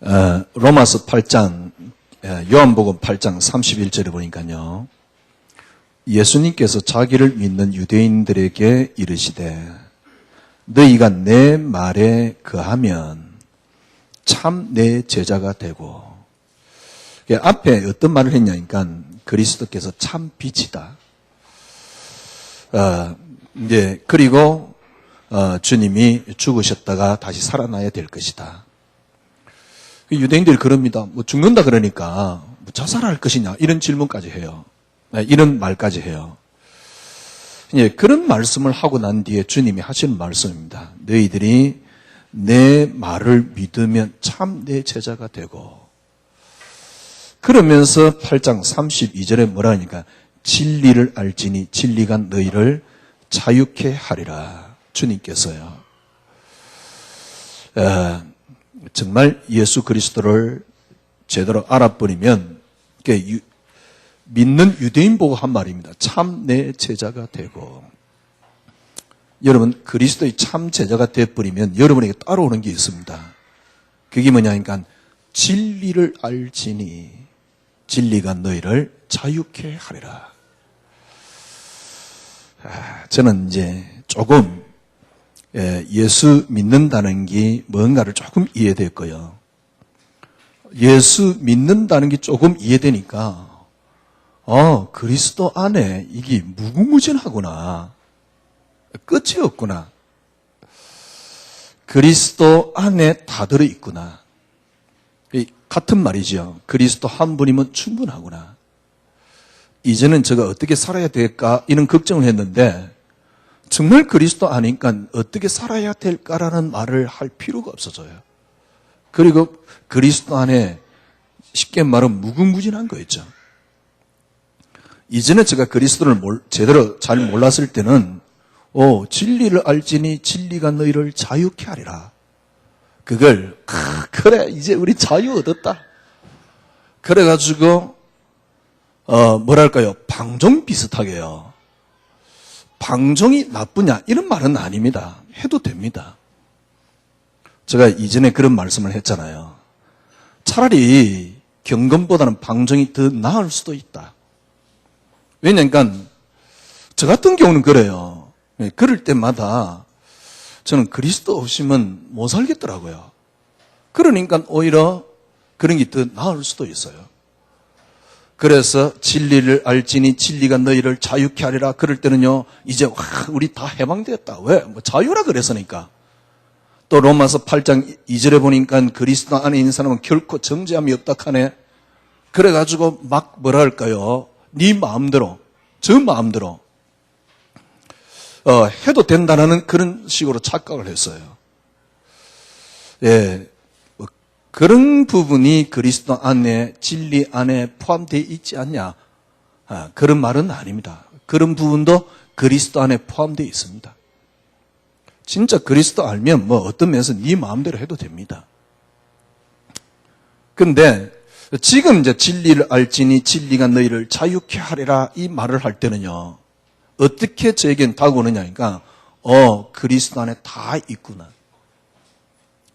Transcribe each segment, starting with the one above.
로마서 8장, 요한복음 8장 31절에 보니까요. 예수님께서 자기를 믿는 유대인들에게 이르시되 너희가 내 말에 거하면 참 내 제자가 되고, 앞에 어떤 말을 했냐니까 그리스도께서 참 빛이다. 그리고 주님이 죽으셨다가 다시 살아나야 될 것이다. 유대인들이 그럽니다. 뭐 죽는다 그러니까 뭐 자살할 것이냐 이런 질문까지 해요. 이런 말까지 해요. 그런 말씀을 하고 난 뒤에 주님이 하시는 말씀입니다. 너희들이 내 말을 믿으면 참 내 제자가 되고, 그러면서 8장 32절에 뭐라 하니까 진리를 알지니 진리가 너희를 자유케 하리라. 주님께서요. 정말 예수 그리스도를 제대로 알아버리면 믿는 유대인 보고 한 말입니다. 참 내 제자가 되고. 여러분, 그리스도의 참 제자가 되어버리면 여러분에게 따라오는 게 있습니다. 그게 뭐냐니까 진리를 알지니 진리가 너희를 자유케 하리라. 저는 이제 조금 예수 믿는다는 게 뭔가를 조금 이해됐고요. 예수 믿는다는 게 조금 이해되니까 그리스도 안에 이게 무궁무진하구나. 끝이 없구나. 그리스도 안에 다 들어있구나. 같은 말이죠. 그리스도 한 분이면 충분하구나. 이제는 제가 어떻게 살아야 될까 이런 걱정을 했는데 정말 그리스도 아니까 어떻게 살아야 될까라는 말을 할 필요가 없어져요. 그리고 그리스도 안에 쉽게 말하면 무궁무진한 거였죠. 이전에 제가 그리스도를 제대로 잘 몰랐을 때는 진리를 알지니 진리가 너희를 자유케 하리라. 그걸 그래 이제 우리 자유 얻었다. 그래가지고 뭐랄까요, 방종 비슷하게요. 방종이 나쁘냐 이런 말은 아닙니다. 해도 됩니다. 제가 이전에 그런 말씀을 했잖아요. 차라리 경건보다는 방종이 더 나을 수도 있다. 왜냐니까 저 같은 경우는 그래요. 그럴 때마다 저는 그리스도 없이면 못 살겠더라고요. 그러니까 오히려 그런 게 더 나을 수도 있어요. 그래서 진리를 알지니 진리가 너희를 자유케 하리라. 그럴 때는요, 이제 우리 다 해방되었다. 왜? 뭐 자유라 그랬으니까. 또 로마서 8장 2절에 보니까 그리스도 안에 있는 사람은 결코 정죄함이 없다 하네. 그래가지고 막 뭐라 할까요? 네 마음대로, 저 마음대로 해도 된다는 그런 식으로 착각을 했어요. 그런 부분이 그리스도 안에, 진리 안에 포함되어 있지 않냐? 그런 말은 아닙니다. 그런 부분도 그리스도 안에 포함되어 있습니다. 진짜 그리스도 알면 뭐 어떤 면에서 네 마음대로 해도 됩니다. 근데 지금 이제 진리를 알지니 진리가 너희를 자유케 하리라 이 말을 할 때는요, 어떻게 저에겐 다가오느냐니까 그리스도 안에 다 있구나.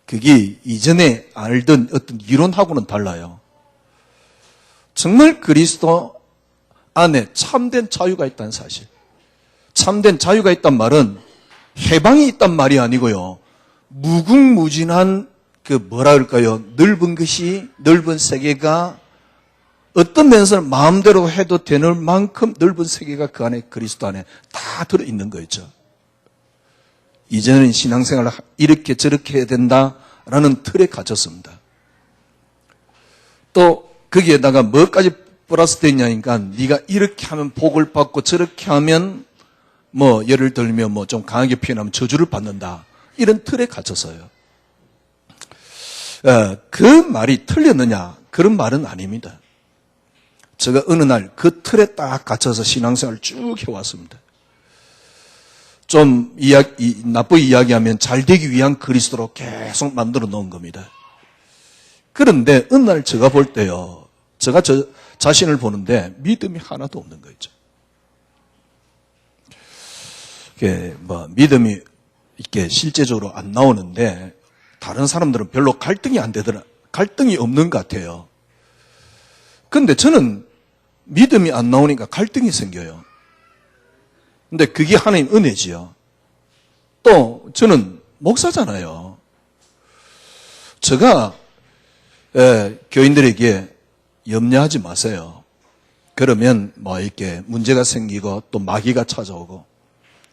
그게 이전에 알던 어떤 이론하고는 달라요. 정말 그리스도 안에 참된 자유가 있다는 사실. 참된 자유가 있단 말은 해방이 있단 말이 아니고요. 무궁무진한 뭐랄까요, 넓은 세계가 어떤 면에서는 마음대로 해도 되는 만큼 넓은 세계가 그 안에 그리스도 안에 다 들어있는 거죠. 이제는 신앙생활을 이렇게 저렇게 해야 된다라는 틀에 갇혔습니다. 또 거기에다가 뭐까지 플러스 되냐니까 네가 이렇게 하면 복을 받고 저렇게 하면 뭐 예를 들면 뭐 좀 강하게 표현하면 저주를 받는다. 이런 틀에 갇혔어요. 그 말이 틀렸느냐? 그런 말은 아닙니다. 제가 어느 날 그 틀에 딱 갇혀서 신앙생활을 쭉 해왔습니다. 좀 나쁘게 이야기하면 잘 되기 위한 그리스도로 계속 만들어 놓은 겁니다. 그런데 어느 날 제가 볼 때요, 제가 저 자신을 보는데 믿음이 하나도 없는 거죠. 믿음이 이렇게 실제적으로 안 나오는데 다른 사람들은 별로 갈등이 안 되더라. 갈등이 없는 것 같아요. 근데 저는 믿음이 안 나오니까 갈등이 생겨요. 근데 그게 하나님 은혜지요. 또 저는 목사잖아요. 제가 교인들에게 염려하지 마세요. 그러면 뭐 이렇게 문제가 생기고 또 마귀가 찾아오고.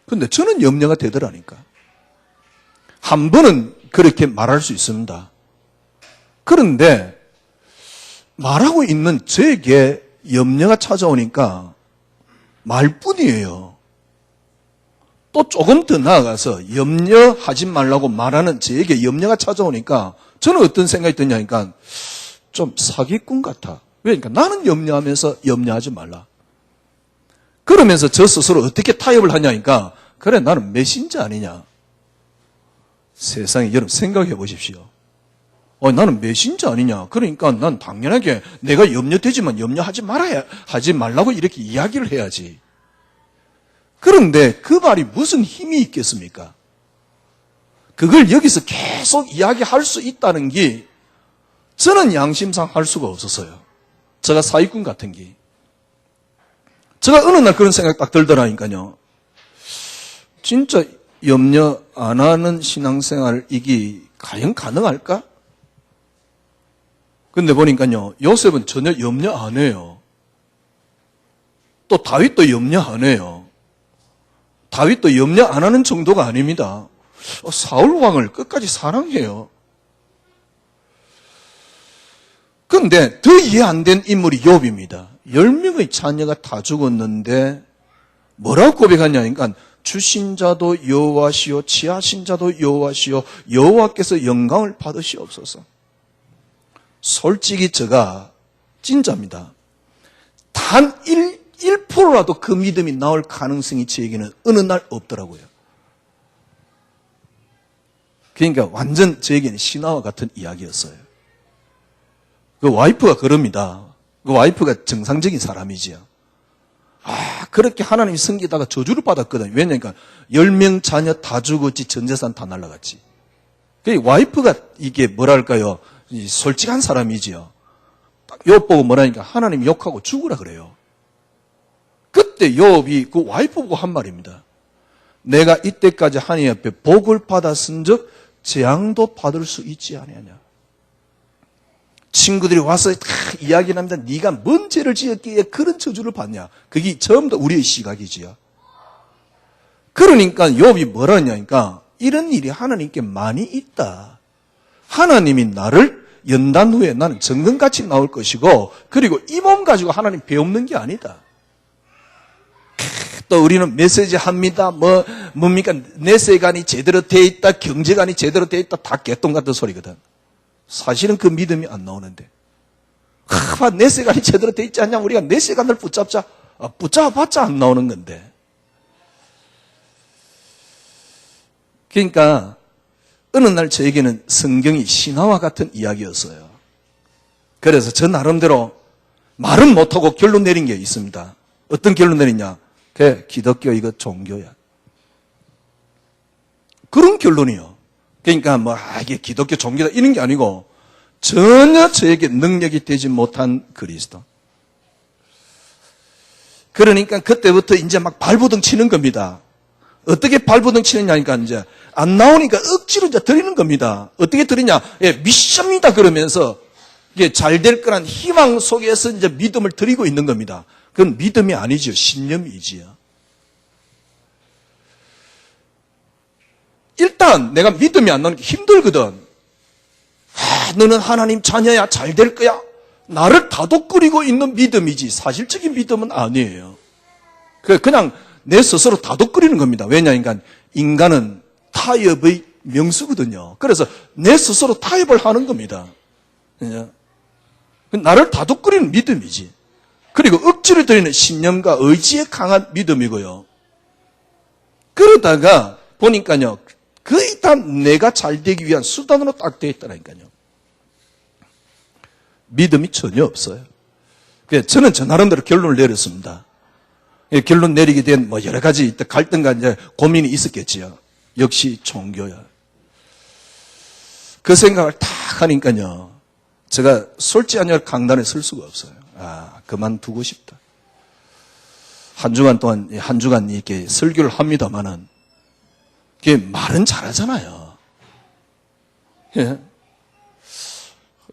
근데 저는 염려가 되더라니까. 한 번은 그렇게 말할 수 있습니다. 그런데 말하고 있는 저에게 염려가 찾아오니까 말뿐이에요. 또 조금 더 나아가서 염려하지 말라고 말하는 저에게 염려가 찾아오니까 저는 어떤 생각이 드냐니까 좀 사기꾼 같아. 왜냐니까 나는 염려하면서 염려하지 말라. 그러면서 저 스스로 어떻게 타협을 하냐니까 그래 나는 메신저 아니냐. 세상에 여러분 생각해 보십시오. 나는 메신저 아니냐. 그러니까 난 당연하게 내가 염려되지만 염려하지 하지 말라고 이렇게 이야기를 해야지. 그런데 그 말이 무슨 힘이 있겠습니까? 그걸 여기서 계속 이야기할 수 있다는 게 저는 양심상 할 수가 없었어요. 제가 사기꾼 같은 게. 제가 어느 날 그런 생각 딱 들더라니까요. 진짜 염려 안 하는 신앙생활 이게 과연 가능할까? 근데 보니까요, 요셉은 전혀 염려 안 해요. 또 다윗도 염려 안 해요. 다윗도 염려 안 하는 정도가 아닙니다. 사울 왕을 끝까지 사랑해요. 그런데 더 이해 안 된 인물이 욥입니다. 10명의 자녀가 다 죽었는데 뭐라고 고백하냐니까 주신 자도 여호와시요 취하신 자도 여호와시요 여호와께서 영광을 받으시옵소서. 솔직히 제가 진짜입니다. 단 1%라도 그 믿음이 나올 가능성이 저에게는 어느 날 없더라고요. 그러니까 완전 저에게는 신화와 같은 이야기였어요. 그 와이프가 그럽니다. 그 와이프가 정상적인 사람이지요. 그렇게 하나님이 섬기다가 저주를 받았거든요. 왜냐니까 10명 자녀 다 죽었지 전 재산 다 날라갔지. 그 와이프가 이게 뭐랄까요? 솔직한 사람이지요. 욥 보고 뭐라니까 하나님 욕하고 죽으라 그래요. 그때 욥이 그 와이프 보고 한 말입니다. 내가 이때까지 하나님 앞에 복을 받았은 적 재앙도 받을 수 있지 아니하냐. 친구들이 와서 이야기를 합니다. 네가 뭔 죄를 지었기에 그런 저주를 받냐. 그게 처음부터 우리의 시각이지요. 그러니까 욥이 뭐라 하냐니까 이런 일이 하나님께 많이 있다. 하나님이 나를 연단 후에 나는 정금같이 나올 것이고 그리고 이 몸 가지고 하나님 배우는 게 아니다. 또 우리는 메시지 합니다. 뭡니까? 내세관이 제대로 돼 있다. 경제관이 제대로 돼 있다. 다 개똥 같은 소리거든. 사실은 그 믿음이 안 나오는데. 내세관이 제대로 돼 있지 않냐? 우리가 내세관을 붙잡자. 붙잡아봤자 안 나오는 건데. 그러니까 어느 날 저에게는 성경이 신화와 같은 이야기였어요. 그래서 저 나름대로 말은 못하고 결론 내린 게 있습니다. 어떤 결론 내리냐? 그게 기독교 이거 종교야. 그런 결론이요. 그러니까 이게 기독교 종교다 이런 게 아니고 전혀 저에게 능력이 되지 못한 그리스도. 그러니까 그때부터 이제 막 발버둥 치는 겁니다. 어떻게 발버둥 치느냐니까 이제 안 나오니까 억지로 이제 드리는 겁니다. 어떻게 드리냐? 믿습니다 그러면서 이게 잘 될 거란 희망 속에서 이제 믿음을 드리고 있는 겁니다. 그건 믿음이 아니죠. 신념이지요. 일단 내가 믿음이 안 나오니까 힘들거든. 너는 하나님 자녀야 잘 될 거야. 나를 다독거리고 있는 믿음이지 사실적인 믿음은 아니에요. 그냥 내 스스로 다독거리는 겁니다. 왜냐하니까 인간은 타협의 명수거든요. 그래서 내 스스로 타협을 하는 겁니다. 나를 다독거리는 믿음이지. 그리고 억지로 드리는 신념과 의지에 강한 믿음이고요. 그러다가 보니까요. 거의 다 내가 잘 되기 위한 수단으로 딱 되어 있다니까요. 믿음이 전혀 없어요. 그래서 저는 저 나름대로 결론을 내렸습니다. 결론 내리게 된 여러 가지 갈등과 이제 고민이 있었겠지요. 역시 종교야. 그 생각을 딱 하니까요. 제가 솔직히 아니라 강단에 설 수가 없어요. 그만두고 싶다. 한 주간 이렇게 설교를 합니다만은, 그게 말은 잘하잖아요. 예.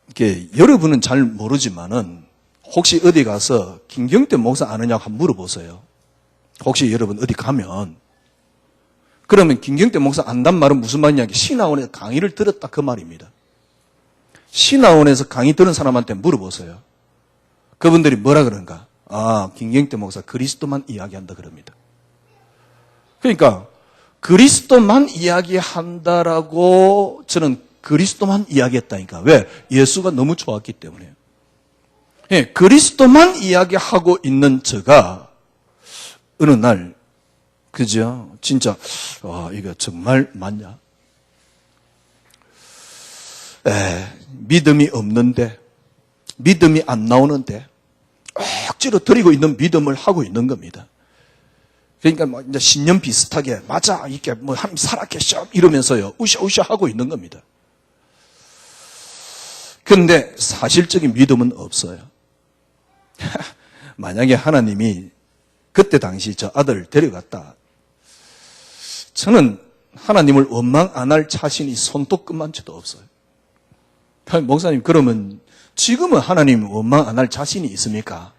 이게 여러분은 잘 모르지만은, 혹시 어디 가서 김경태 목사 아느냐고 한번 물어보세요. 혹시 여러분 어디 가면, 그러면 김경태 목사 안단 말은 무슨 말이냐? 신화원에서 강의를 들었다 그 말입니다. 신화원에서 강의 들은 사람한테 물어보세요. 그분들이 뭐라 그런가? 김경태 목사 그리스도만 이야기한다 그럽니다. 그러니까 그리스도만 이야기한다라고 저는 그리스도만 이야기했다니까. 왜? 예수가 너무 좋았기 때문에요. 예, 그리스도만 이야기하고 있는 저가 어느 날, 그죠? 진짜 이거 정말 맞냐? 믿음이 없는데, 믿음이 안 나오는데 억지로 드리고 있는 믿음을 하고 있는 겁니다. 그러니까 뭐 이제 신년 비슷하게 맞아 이렇게 뭐 한 살았게 셔 이러면서요 우셔우셔 하고 있는 겁니다. 그런데 사실적인 믿음은 없어요. 만약에 하나님이 그때 당시 저 아들을 데려갔다. 저는 하나님을 원망 안 할 자신이 손톱끝만치도 없어요. 목사님 그러면 지금은 하나님 원망 안 할 자신이 있습니까?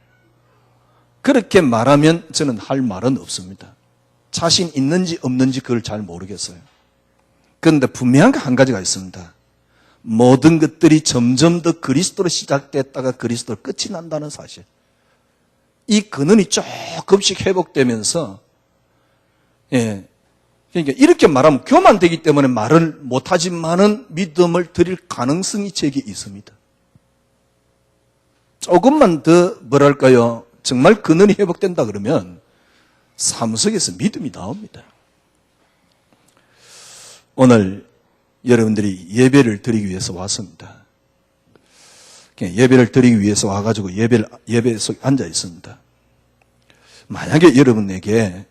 그렇게 말하면 저는 할 말은 없습니다. 자신 있는지 없는지 그걸 잘 모르겠어요. 그런데 분명한 한 가지가 있습니다. 모든 것들이 점점 더 그리스도로 시작됐다가 그리스도로 끝이 난다는 사실. 이 근원이 조금씩 회복되면서, 예. 그러니까 이렇게 말하면 교만되기 때문에 말을 못하지만은 믿음을 드릴 가능성이 제게 있습니다. 조금만 더 뭐랄까요? 정말 근원이 회복된다 그러면 사무석에서 믿음이 나옵니다. 오늘 여러분들이 예배를 드리기 위해서 왔습니다. 예배를 드리기 위해서 와가지고 예배 속에 앉아 있습니다. 만약에 여러분에게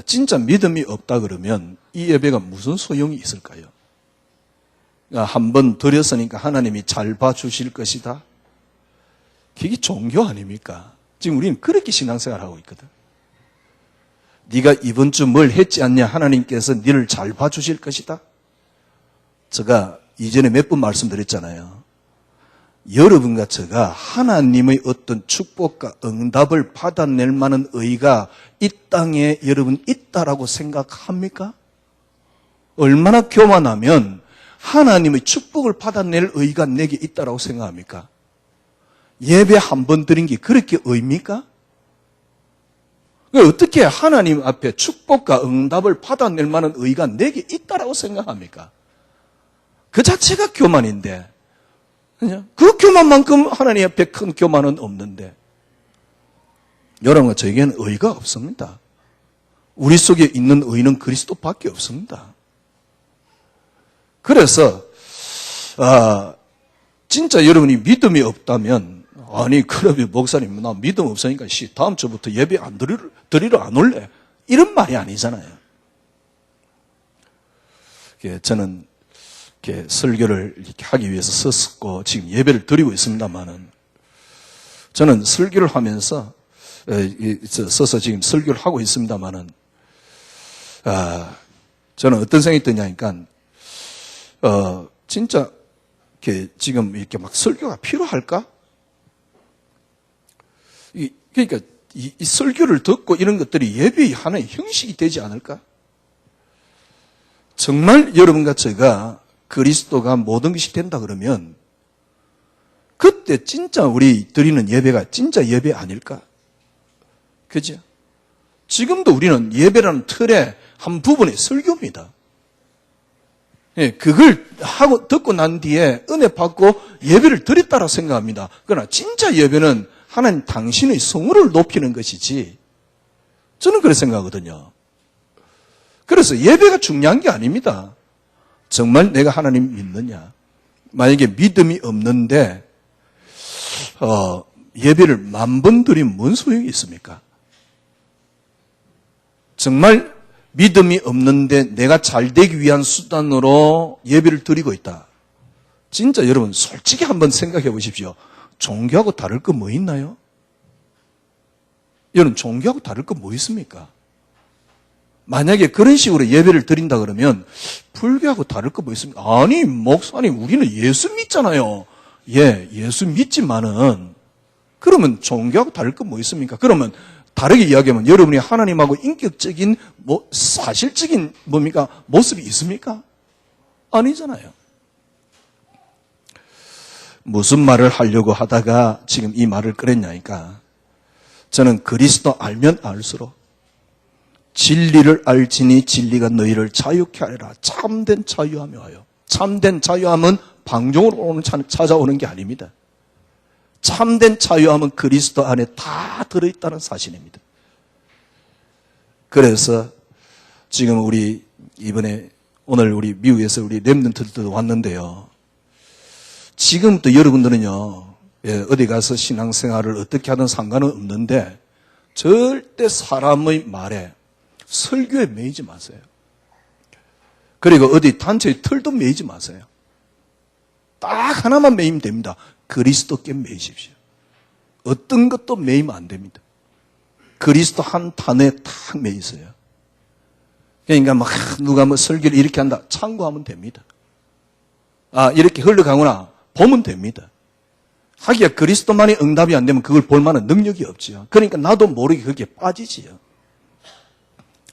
진짜 믿음이 없다 그러면 이 예배가 무슨 소용이 있을까요? 한번 드렸으니까 하나님이 잘 봐주실 것이다. 그게 종교 아닙니까? 지금 우리는 그렇게 신앙생활을 하고 있거든. 네가 이번 주 뭘 했지 않냐? 하나님께서 너를 잘 봐주실 것이다. 제가 이전에 몇 번 말씀드렸잖아요. 여러분과 제가 하나님의 어떤 축복과 응답을 받아낼 만한 의가 이 땅에 여러분 있다라고 생각합니까? 얼마나 교만하면 하나님의 축복을 받아낼 의가 내게 있다라고 생각합니까? 예배 한 번 드린 게 그렇게 의입니까? 어떻게 하나님 앞에 축복과 응답을 받아낼 만한 의가 내게 있다라고 생각합니까? 그 자체가 교만인데, 그 교만만큼 하나님 앞에 큰 교만은 없는데, 여러분과 저에게는 의가 없습니다. 우리 속에 있는 의는 그리스도밖에 없습니다. 그래서 진짜 여러분이 믿음이 없다면, 아니 그러면 목사님 나 믿음 없으니까 다음 주부터 예배 안 드리러 안 올래, 이런 말이 아니잖아요. 저는 이렇게 설교를 이렇게 하기 위해서 섰고 지금 예배를 드리고 있습니다만은, 저는 설교를 하면서 서서 지금 설교를 하고 있습니다만은, 저는 어떤 생각이 드냐니까, 진짜 이렇게 지금 이렇게 막 설교가 필요할까? 그러니까 이 설교를 듣고 이런 것들이 예배의 하나의 형식이 되지 않을까? 정말 여러분과 제가 그리스도가 모든 것이 된다 그러면 그때 진짜 우리 드리는 예배가 진짜 예배 아닐까? 그죠? 지금도 우리는 예배라는 틀의 한 부분의 설교입니다. 예, 그걸 하고 듣고 난 뒤에 은혜 받고 예배를 드렸다고 생각합니다. 그러나 진짜 예배는 하나님 당신의 성호를 높이는 것이지, 저는 그렇게 생각하거든요. 그래서 예배가 중요한 게 아닙니다. 정말 내가 하나님 믿느냐? 만약에 믿음이 없는데 예배를 10,000번 드리면 뭔 소용이 있습니까? 정말 믿음이 없는데 내가 잘 되기 위한 수단으로 예배를 드리고 있다. 진짜 여러분 솔직히 한번 생각해 보십시오. 종교하고 다를 거 뭐 있나요? 여러분 종교하고 다를 거 뭐 있습니까? 만약에 그런 식으로 예배를 드린다 그러면 불교하고 다를 거 뭐 있습니까? 아니 목사님 우리는 예수 믿잖아요. 예, 예수 믿지만은 그러면 종교하고 다를 거 뭐 있습니까? 그러면 다르게 이야기하면 여러분이 하나님하고 인격적인 사실적인 뭡니까? 모습이 있습니까? 아니잖아요. 무슨 말을 하려고 하다가 지금 이 말을 꺼냈냐니까 저는 그리스도 알면 알수록 진리를 알지니 진리가 너희를 자유케 하리라. 참된 자유함이 와요. 참된 자유함은 방종으로 찾아오는 게 아닙니다. 참된 자유함은 그리스도 안에 다 들어있다는 사실입니다. 그래서 지금 우리 오늘 우리 미국에서 우리 렘넌트들도 왔는데요. 지금부터 여러분들은요, 어디 가서 신앙생활을 어떻게 하든 상관은 없는데 절대 사람의 말에 설교에 매이지 마세요. 그리고 어디 단체의 틀도 매이지 마세요. 딱 하나만 매이면 됩니다. 그리스도께 매이십시오. 어떤 것도 매이면 안 됩니다. 그리스도 한 단어에 딱 매이세요. 그러니까 막 누가 뭐 설교를 이렇게 한다 참고하면 됩니다. 아 이렇게 흘러가구나 보면 됩니다. 하기야 그리스도만이 응답이 안 되면 그걸 볼 만한 능력이 없지요. 그러니까 나도 모르게 거기에 빠지지요.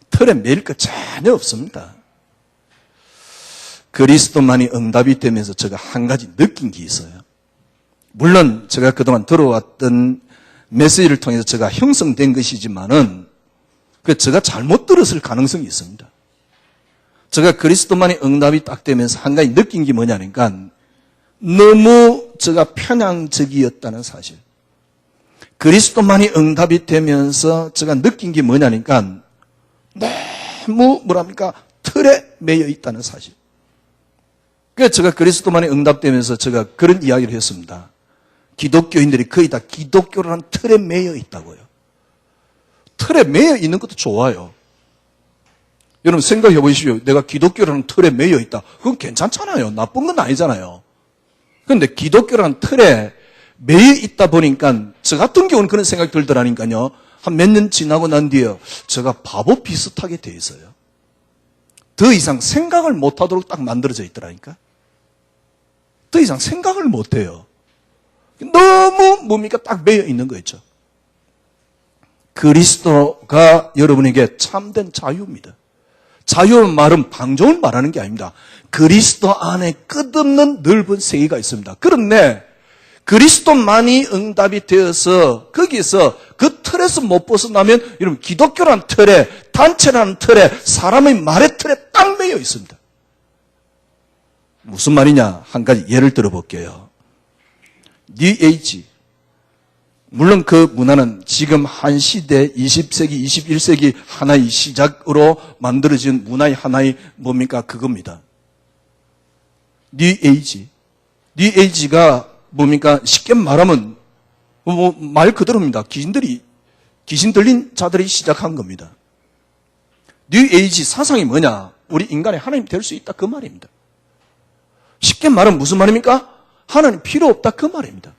틀에 매일 것 전혀 없습니다. 그리스도만이 응답이 되면서 제가 한 가지 느낀 게 있어요. 물론 제가 그동안 들어왔던 메시지를 통해서 제가 형성된 것이지만은 제가 잘못 들었을 가능성이 있습니다. 제가 그리스도만이 응답이 딱 되면서 한 가지 느낀 게 뭐냐니까 너무 제가 편향적이었다는 사실. 그리스도만이 응답이 되면서 제가 느낀 게 뭐냐니까 너무 틀에 매여 있다는 사실. 그래서 제가 그리스도만이 응답되면서 제가 그런 이야기를 했습니다. 기독교인들이 거의 다 기독교라는 틀에 매여 있다고요. 틀에 매여 있는 것도 좋아요. 여러분 생각해 보십시오. 내가 기독교라는 틀에 매여 있다. 그건 괜찮잖아요. 나쁜 건 아니잖아요. 그런데 기독교라는 틀에 매여 있다 보니까 저 같은 경우는 그런 생각이 들더라니까요. 한 몇 년 지나고 난 뒤에 제가 바보 비슷하게 돼 있어요. 더 이상 생각을 못하도록 딱 만들어져 있더라니까. 더 이상 생각을 못해요. 너무 딱 매여 있는 거였죠. 그리스도가 여러분에게 참된 자유입니다. 자유의 말은 방종을 말하는 게 아닙니다. 그리스도 안에 끝없는 넓은 세계가 있습니다. 그런데 그리스도만이 응답이 되어서 거기서 그 틀에서 못 벗어나면 여러분 기독교란 틀에 단체라는 틀에 사람의 말의 틀에 딱 매여 있습니다. 무슨 말이냐? 한 가지 예를 들어볼게요. 뉴에이지. 물론 그 문화는 지금 한 시대 20세기, 21세기 하나의 시작으로 만들어진 문화의 하나의 그겁니다. 뉴에이지. 뉴에이지가 쉽게 말하면 말 그대로입니다. 귀신 들린 자들이 시작한 겁니다. 뉴에이지 사상이 뭐냐? 우리 인간이 하나님 될 수 있다 그 말입니다. 쉽게 말하면 무슨 말입니까? 하나님 필요 없다 그 말입니다.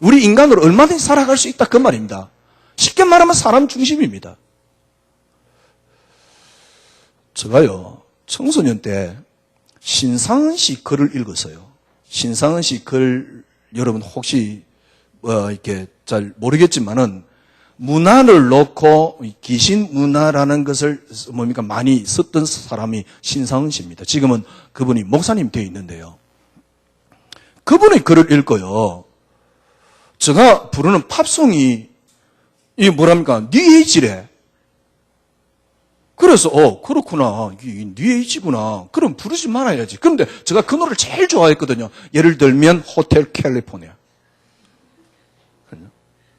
우리 인간으로 얼마든지 살아갈 수 있다 그 말입니다. 쉽게 말하면 사람 중심입니다. 제가요 청소년 때 신상은 씨 글을 읽었어요. 신상은 씨 글 여러분 혹시 이렇게 잘 모르겠지만은 문화를 놓고 귀신 문화라는 것을 많이 썼던 사람이 신상은 씨입니다. 지금은 그분이 목사님 되어 있는데요. 그분의 글을 읽고요. 제가 부르는 팝송이 뉴에이지래. 그래서 그렇구나. 뉴에이지구나. 그럼 부르지 말아야지. 그런데 제가 그 노래를 제일 좋아했거든요. 예를 들면 호텔 캘리포니아.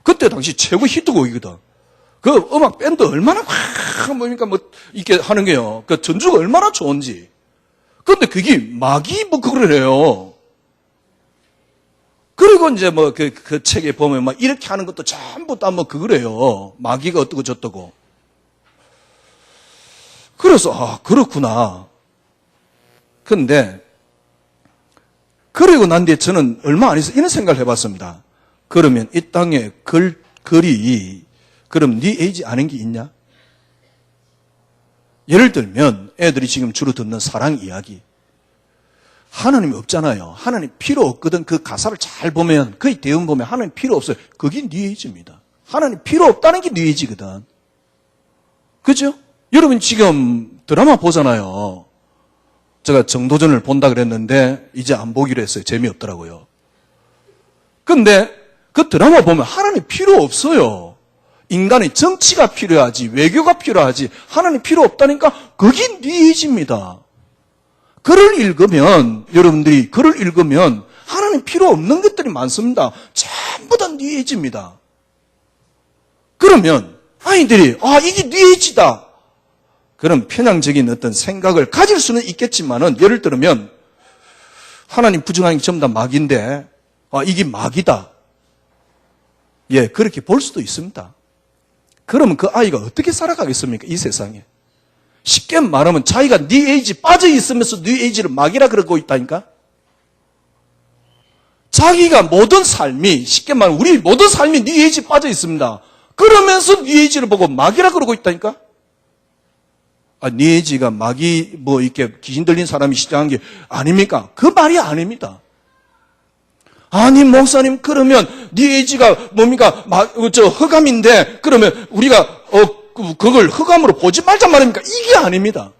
그때 당시 최고 히트곡이거든. 그 음악 밴드 얼마나 이렇게 하는 게요. 그 전주가 얼마나 좋은지. 그런데 그게 막이 그걸 해요. 그리고 이제 그 책에 보면 이렇게 하는 것도 전부 다 그거래요. 마귀가 어떠고 저떠고. 그래서 그렇구나. 근데 그리고 난 뒤에 저는 얼마 안 있어 이런 생각을 해봤습니다. 그러면 이 땅에 글이 그럼 네 에이지 아는 게 있냐? 예를 들면 애들이 지금 주로 듣는 사랑 이야기. 하나님이 없잖아요. 하나님 필요 없거든. 그 가사를 잘 보면 거의 대부분 보면 하나님 필요 없어요. 그게 뉴에이지입니다. 하나님 필요 없다는 게 뉴에이지거든. 그죠? 여러분 지금 드라마 보잖아요. 제가 정도전을 본다 그랬는데 이제 안 보기로 했어요. 재미없더라고요. 근데 그 드라마 보면 하나님 필요 없어요. 인간의 정치가 필요하지, 외교가 필요하지, 하나님 필요 없다니까 그게 뉴에이지입니다. 글을 읽으면, 여러분들이 글을 읽으면 하나님 필요 없는 것들이 많습니다. 전부 다 뉴에이지입니다. 그러면 아이들이 이게 뉴에이지다. 그런 편향적인 어떤 생각을 가질 수는 있겠지만은 예를 들면 하나님 부정하는 게 전부 다 막인데 이게 막이다. 예, 그렇게 볼 수도 있습니다. 그러면 그 아이가 어떻게 살아가겠습니까? 이 세상에. 쉽게 말하면 자기가 뉴에이지 빠져 있으면서 뉴에이지를 막이라 그러고 있다니까? 자기가 모든 삶이, 쉽게 말하면 우리 모든 삶이 뉴에이지 빠져 있습니다. 그러면서 뉴에이지를 보고 막이라 그러고 있다니까? 뉴에이지가 막이 이렇게 귀신 들린 사람이 시작한 게 아닙니까? 그 말이 아닙니다. 아니 목사님 그러면 뉴에이지가 뭡니까? 흑암인데 그러면 우리가 그걸 흑암으로 보지 말란 말입니까? 이게 아닙니다.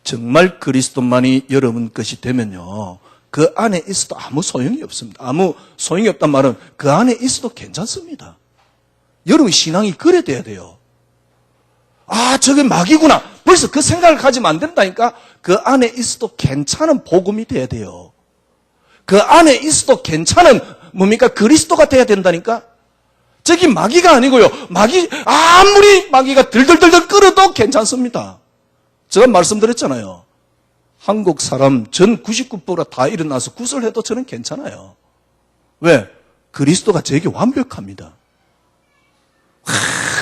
정말 그리스도만이 여러분 것이 되면요. 그 안에 있어도 아무 소용이 없습니다. 아무 소용이 없단 말은 그 안에 있어도 괜찮습니다. 여러분 신앙이 그래 돼야 돼요. 저게 막이구나. 벌써 그 생각을 가지면 안 된다니까? 그 안에 있어도 괜찮은 복음이 돼야 돼요. 그 안에 있어도 괜찮은 그리스도가 돼야 된다니까? 저기 마귀가 아니고요. 아무리 마귀가 들들들들 끓어도 괜찮습니다. 제가 말씀드렸잖아요. 한국 사람 전 99%가 다 일어나서 구설해도 저는 괜찮아요. 왜? 그리스도가 저에게 완벽합니다.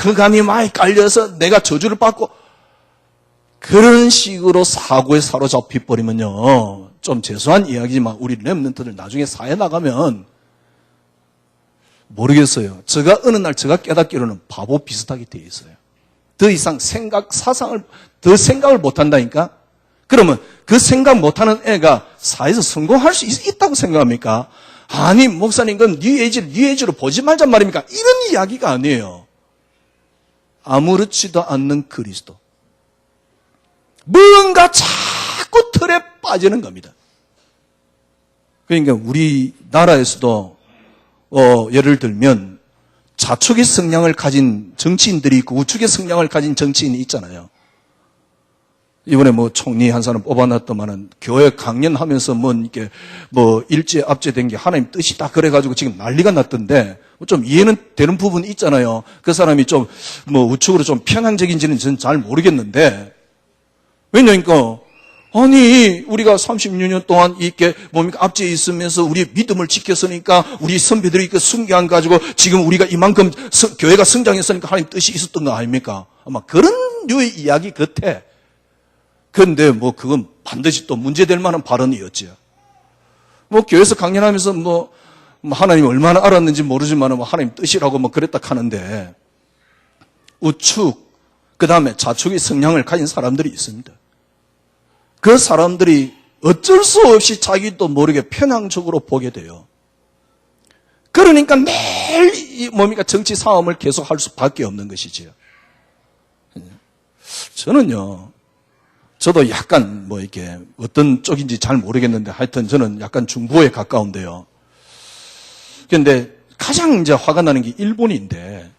흑암이 많이 깔려서 내가 저주를 받고 그런 식으로 사고에 사로잡혀 버리면요. 좀 죄송한 이야기지만 우리 렘넌트들 나중에 사회 나가면 모르겠어요. 제가 어느 날 제가 깨닫기로는 바보 비슷하게 되어 있어요. 더 이상 사상을 더 생각을 못 한다니까? 그러면 그 생각 못하는 애가 사회에서 성공할 수 있다고 생각합니까? 아니 목사님 그건 뉴에이지로 보지 말란 말입니까? 이런 이야기가 아니에요. 아무렇지도 않는 그리스도. 뭔가 자꾸 틀에 빠지는 겁니다. 그러니까 우리나라에서도 예를 들면 좌측의 성향을 가진 정치인들이 있고 우측의 성향을 가진 정치인이 있잖아요. 이번에 총리 한 사람 뽑아놨더만은 교회 강연하면서 이렇게 일제 압제된 게 하나님 뜻이다 그래가지고 지금 난리가 났던데 좀 이해는 되는 부분이 있잖아요. 그 사람이 좀 우측으로 좀 편향적인지는 저는 잘 모르겠는데 왜냐니까 아니 우리가 36년 동안 이렇게 압제에 있으면서 우리 믿음을 지켰으니까 우리 선배들이 그 순교한 가지고 지금 우리가 이만큼 교회가 성장했으니까 하나님 뜻이 있었던 거 아닙니까? 아마 그런 류의 이야기 같아. 그런데 그건 반드시 또 문제될 만한 발언이었지요. 교회에서 강연하면서 하나님 얼마나 알았는지 모르지만 하나님 뜻이라고 그랬다 하는데 우측 그 다음에 좌측의 성향을 가진 사람들이 있습니다. 그 사람들이 어쩔 수 없이 자기도 모르게 편향적으로 보게 돼요. 그러니까 매일 정치 싸움을 계속할 수밖에 없는 것이지요. 저는요. 저도 약간 이렇게 어떤 쪽인지 잘 모르겠는데 하여튼 저는 약간 중도에 가까운데요. 그런데 가장 이제 화가 나는 게 일본인데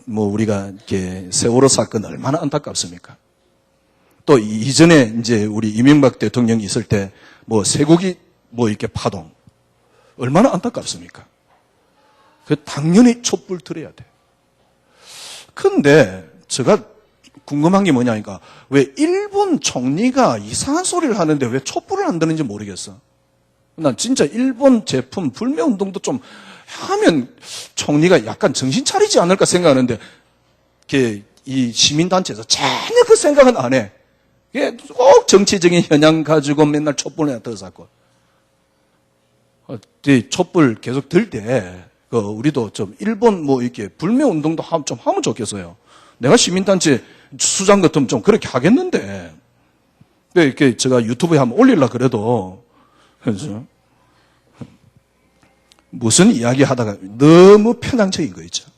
우리가 이렇게 세월호 사건 얼마나 안타깝습니까? 또 이전에 이제 우리 이명박 대통령이 있을 때 쇠고기 이렇게 파동 얼마나 안타깝습니까? 당연히 촛불 들어야 돼. 근데 제가 궁금한 게 뭐냐니까 왜 일본 총리가 이상한 소리를 하는데 왜 촛불을 안 드는지 모르겠어. 난 진짜 일본 제품 불매운동도 좀 하면 총리가 약간 정신 차리지 않을까 생각하는데 이 시민단체에서 전혀 그 생각은 안 해. 꼭 정치적인 현양 가지고 맨날 촛불에 들어서고. 촛불 계속 들 때, 우리도 좀 일본 이렇게 불매운동도 좀 하면 좋겠어요. 내가 시민단체 수장 같으면 좀 그렇게 하겠는데. 이렇게 제가 유튜브에 한번 올리려고 그래도, 그래서 무슨 이야기 하다가 너무 편향적인 거 있죠.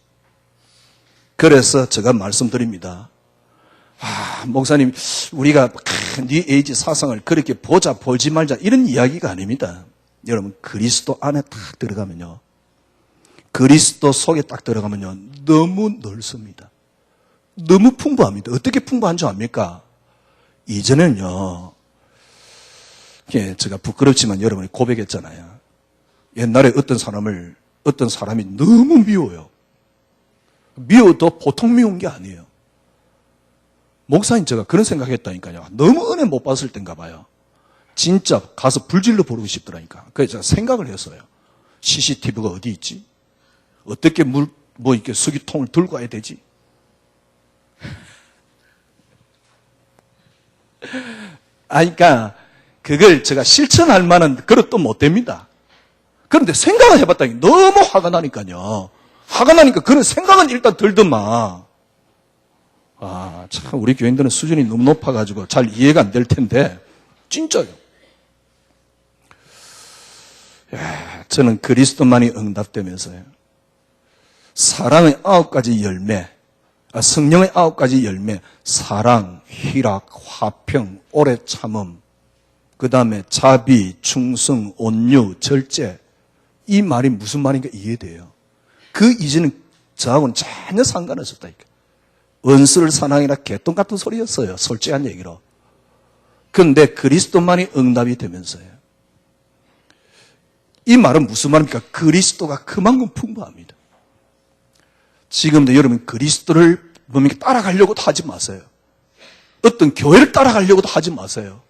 그래서 제가 말씀드립니다. 목사님, 우리가 뉴에이지 사상을 그렇게 보지 말자 이런 이야기가 아닙니다. 여러분, 그리스도 안에 딱 들어가면요. 그리스도 속에 딱 들어가면요. 너무 넓습니다. 너무 풍부합니다. 어떻게 풍부한 줄 압니까? 이전에는요. 제가 부끄럽지만 여러분이 고백했잖아요. 옛날에 어떤 사람이 너무 미워요. 미워도 보통 미운 게 아니에요. 목사님 제가 그런 생각했다니까요. 너무 은혜 못 받았을 땐가 봐요. 진짜 가서 불질러 부르고 싶더라니까. 그래서 제가 생각을 했어요. CCTV가 어디 있지? 어떻게 이렇게 수기통을 들고 와야 되지? 그러니까 그걸 제가 실천할 만한 그릇도 못 됩니다. 그런데 생각을 해봤더니 너무 화가 나니까요. 화가 나니까 그런 생각은 일단 들더만. 참 우리 교인들은 수준이 너무 높아가지고 잘 이해가 안 될 텐데 진짜요. 저는 그리스도만이 응답되면서요. 사랑의 9가지 열매, 성령의 9가지 열매, 사랑, 희락, 화평, 오래 참음, 그 다음에 자비, 충성, 온유, 절제. 이 말이 무슨 말인가 이해돼요. 그 이전은 저하고는 전혀 상관없었다니까. 원수를 사랑이라 개똥 같은 소리였어요. 솔직한 얘기로. 그런데 그리스도만이 응답이 되면서요. 이 말은 무슨 말입니까? 그리스도가 그만큼 풍부합니다. 지금도 여러분 그리스도를 따라가려고도 하지 마세요. 어떤 교회를 따라가려고도 하지 마세요.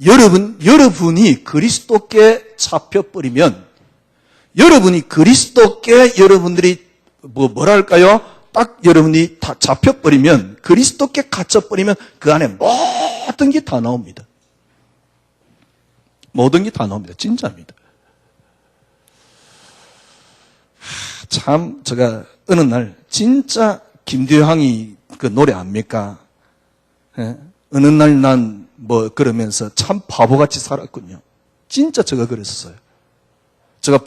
여러분이 그리스도께 잡혀버리면, 여러분이 그리스도께 여러분들이 뭐랄까요? 딱 여러분이 다 잡혀버리면, 그리스도께 갇혀버리면 그 안에 모든 게 다 나옵니다. 모든 게 다 나옵니다. 진짜입니다. 참 제가 어느 날 진짜 김대황이 그 노래 압니까? 예? 어느 날 난 그러면서 참 바보같이 살았군요. 진짜 제가 그랬었어요. 제가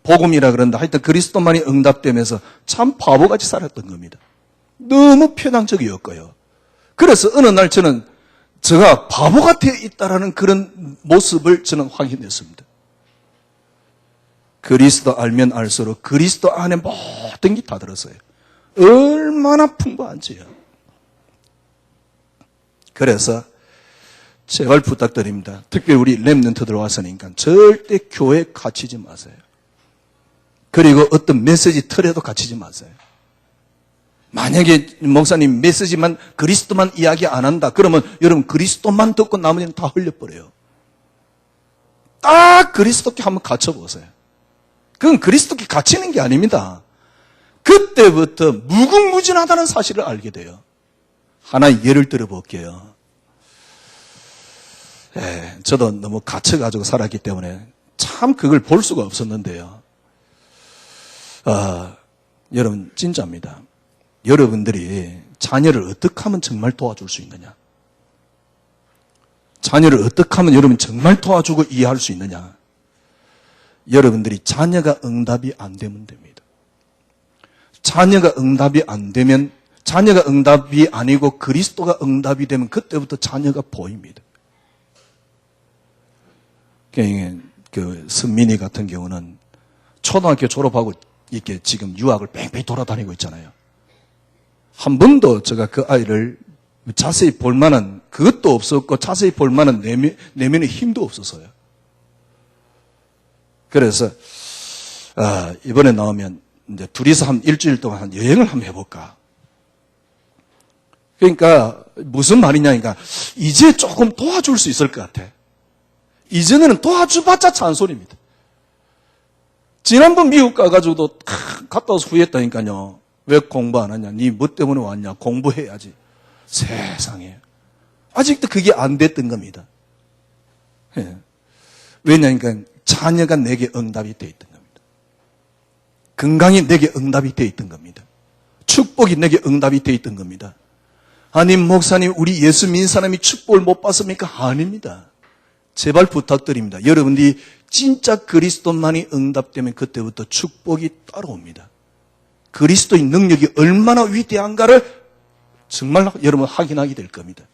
복음이라 그런다. 하여튼 그리스도만이 응답되면서 참 바보같이 살았던 겁니다. 너무 편향적이었고요. 그래서 어느 날 저는 제가 바보 같아 있다라는 그런 모습을 저는 확인했습니다. 그리스도 알면 알수록 그리스도 안에 모든 게 다 들었어요. 얼마나 풍부한지요. 그래서 제발 부탁드립니다. 특별히 우리 렘넌트들 왔으니까 절대 교회에 갇히지 마세요. 그리고 어떤 메시지 틀에도 갇히지 마세요. 만약에 목사님 메시지만 그리스도만 이야기 안 한다. 그러면 여러분 그리스도만 듣고 나머지는 다 흘려버려요. 딱 그리스도께 한번 갇혀보세요. 그건 그리스도께 갇히는 게 아닙니다. 그때부터 무궁무진하다는 사실을 알게 돼요. 하나의 예를 들어볼게요. 저도 너무 갇혀가지고 살았기 때문에 참 그걸 볼 수가 없었는데요. 여러분 진짜입니다. 여러분들이 자녀를 어떻게 하면 정말 도와줄 수 있느냐? 자녀를 어떻게 하면 여러분 정말 도와주고 이해할 수 있느냐? 여러분들이 자녀가 응답이 안 되면 됩니다. 자녀가 응답이 안 되면, 자녀가 응답이 아니고 그리스도가 응답이 되면 그때부터 자녀가 보입니다. 그 선민이 같은 경우는 초등학교 졸업하고 이렇게 지금 유학을 뺑뺑이 돌아다니고 있잖아요. 한 번도 제가 그 아이를 자세히 볼 만한 그것도 없었고 자세히 볼 만한 내면의 힘도 없었어요. 그래서 이번에 나오면 이제 둘이서 한 일주일 동안 한 여행을 한번 해볼까. 그러니까 무슨 말이냐니까 이제 조금 도와줄 수 있을 것 같아. 이전에는 도와줘봤자 잔소리입니다. 지난번 미국 가가지고도 갔다 와서 후회했다니까요. 왜 공부 안 하냐? 니 뭐 때문에 왔냐? 공부해야지. 세상에. 아직도 그게 안 됐던 겁니다. 예. 왜냐하니까 자녀가 내게 응답이 되어 있던 겁니다. 건강이 내게 응답이 되어 있던 겁니다. 축복이 내게 응답이 되어 있던 겁니다. 아니 목사님 우리 예수 믿는 사람이 축복을 못 받습니까? 아닙니다. 제발 부탁드립니다. 여러분들이 진짜 그리스도만이 응답되면 그때부터 축복이 따라옵니다. 그리스도의 능력이 얼마나 위대한가를 정말 여러분 확인하게 될 겁니다.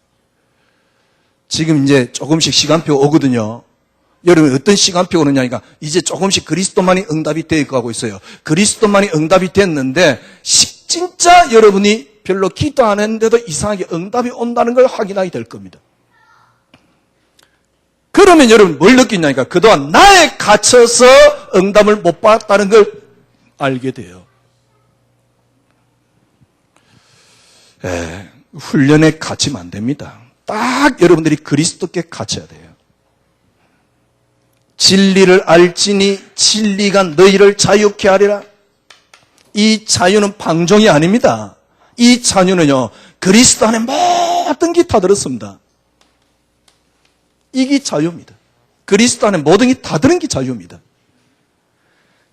지금 이제 조금씩 시간표 오거든요. 여러분 어떤 시간표 오느냐니까 이제 조금씩 그리스도만이 응답이 되어 가고 있어요. 그리스도만이 응답이 됐는데 진짜 여러분이 별로 기도 안 했는데도 이상하게 응답이 온다는 걸 확인하게 될 겁니다. 그러면 여러분 뭘 느끼냐니까 그동안 나에 갇혀서 응답을 못 받았다는 걸 알게 돼요. 훈련에 갇히면 안 됩니다. 딱 여러분들이 그리스도께 갇혀야 돼요. 진리를 알지니 진리가 너희를 자유케 하리라. 이 자유는 방종이 아닙니다. 이 자유는요 그리스도 안에 모든 게 다 들었습니다. 이게 자유입니다. 그리스도 안에 모든 게 다 들은 게 자유입니다.